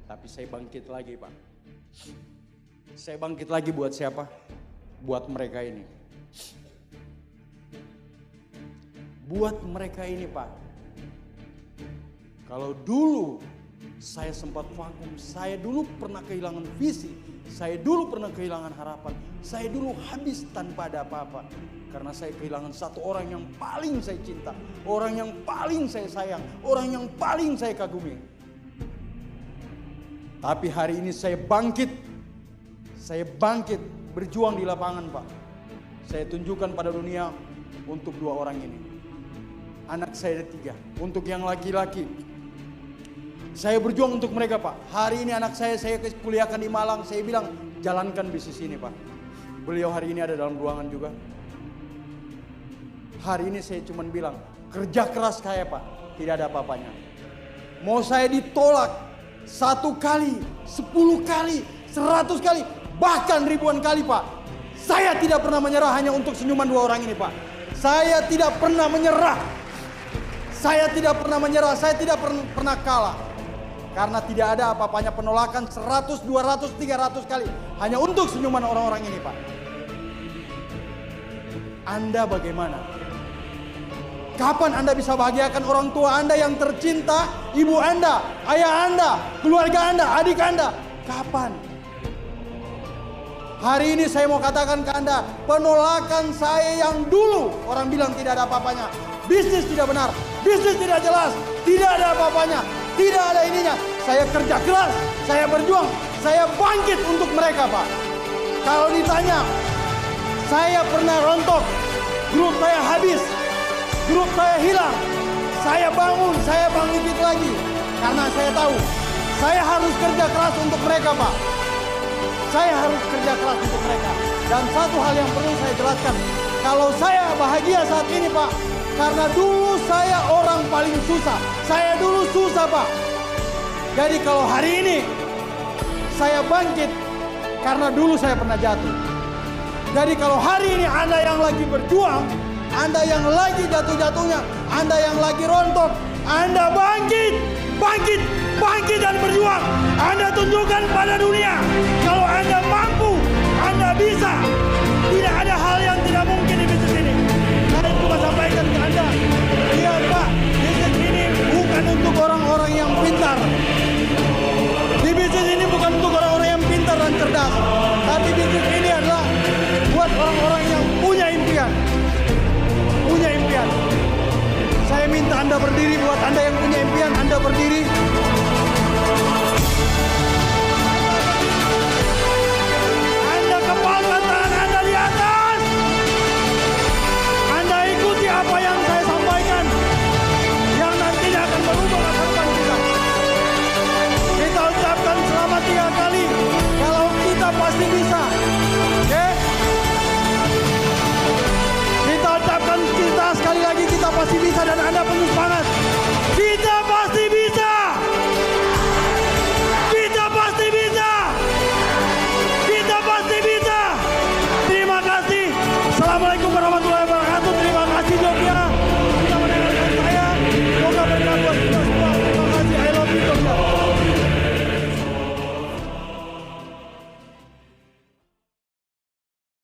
Tapi saya bangkit lagi Pak. Saya bangkit lagi buat siapa? Buat mereka ini. Buat mereka ini Pak. Kalau dulu saya sempat vakum, saya dulu pernah kehilangan visi, saya dulu pernah kehilangan harapan, saya dulu habis tanpa ada apa-apa. Karena saya kehilangan satu orang yang paling saya cinta, orang yang paling saya sayang, orang yang paling saya kagumi. Tapi hari ini saya bangkit berjuang di lapangan Pak. Saya tunjukkan pada dunia untuk 2 orang ini. Anak saya ada 3, untuk yang laki-laki Saya berjuang untuk mereka, Pak. Hari ini anak saya kuliahkan di Malang. Saya bilang, jalankan bisnis ini, Pak. Beliau hari ini ada dalam ruangan juga. Hari ini saya cuma bilang, kerja keras saya, Pak. Tidak ada apa-apanya. Mau saya ditolak 1 kali, 10 kali, 100 kali, bahkan ribuan kali, Pak. Saya tidak pernah menyerah hanya untuk senyuman 2 orang ini, Pak. Saya tidak pernah menyerah. Saya tidak pernah menyerah. Saya tidak pernah kalah. Karena tidak ada apa-apanya penolakan 100, 200, 300 kali. Hanya untuk senyuman orang-orang ini, Pak. Anda bagaimana? Kapan Anda bisa bahagiakan orang tua Anda yang tercinta? Ibu Anda, ayah Anda, keluarga Anda, adik Anda. Kapan? Hari ini saya mau katakan ke Anda, penolakan saya yang dulu orang bilang tidak ada apa-apanya. Bisnis tidak benar, bisnis tidak jelas, tidak ada apa-apanya, tidak ada ininya. Saya kerja keras, saya berjuang, saya bangkit untuk mereka, Pak. Kalau ditanya, saya pernah rontok, grup saya habis, grup saya hilang. Saya bangun, saya bangkit lagi. Karena saya tahu, saya harus kerja keras untuk mereka, Pak. Saya harus kerja keras untuk mereka. Dan satu hal yang perlu saya jelaskan, kalau saya bahagia saat ini, Pak, karena dulu saya orang paling susah. Saya dulu susah, Pak. Jadi kalau hari ini saya bangkit karena dulu saya pernah jatuh. Jadi kalau hari ini Anda yang lagi berjuang, Anda yang lagi jatuh-jatuhnya, Anda yang lagi rontok, Anda bangkit, bangkit, bangkit dan berjuang. Anda tunjukkan pada dunia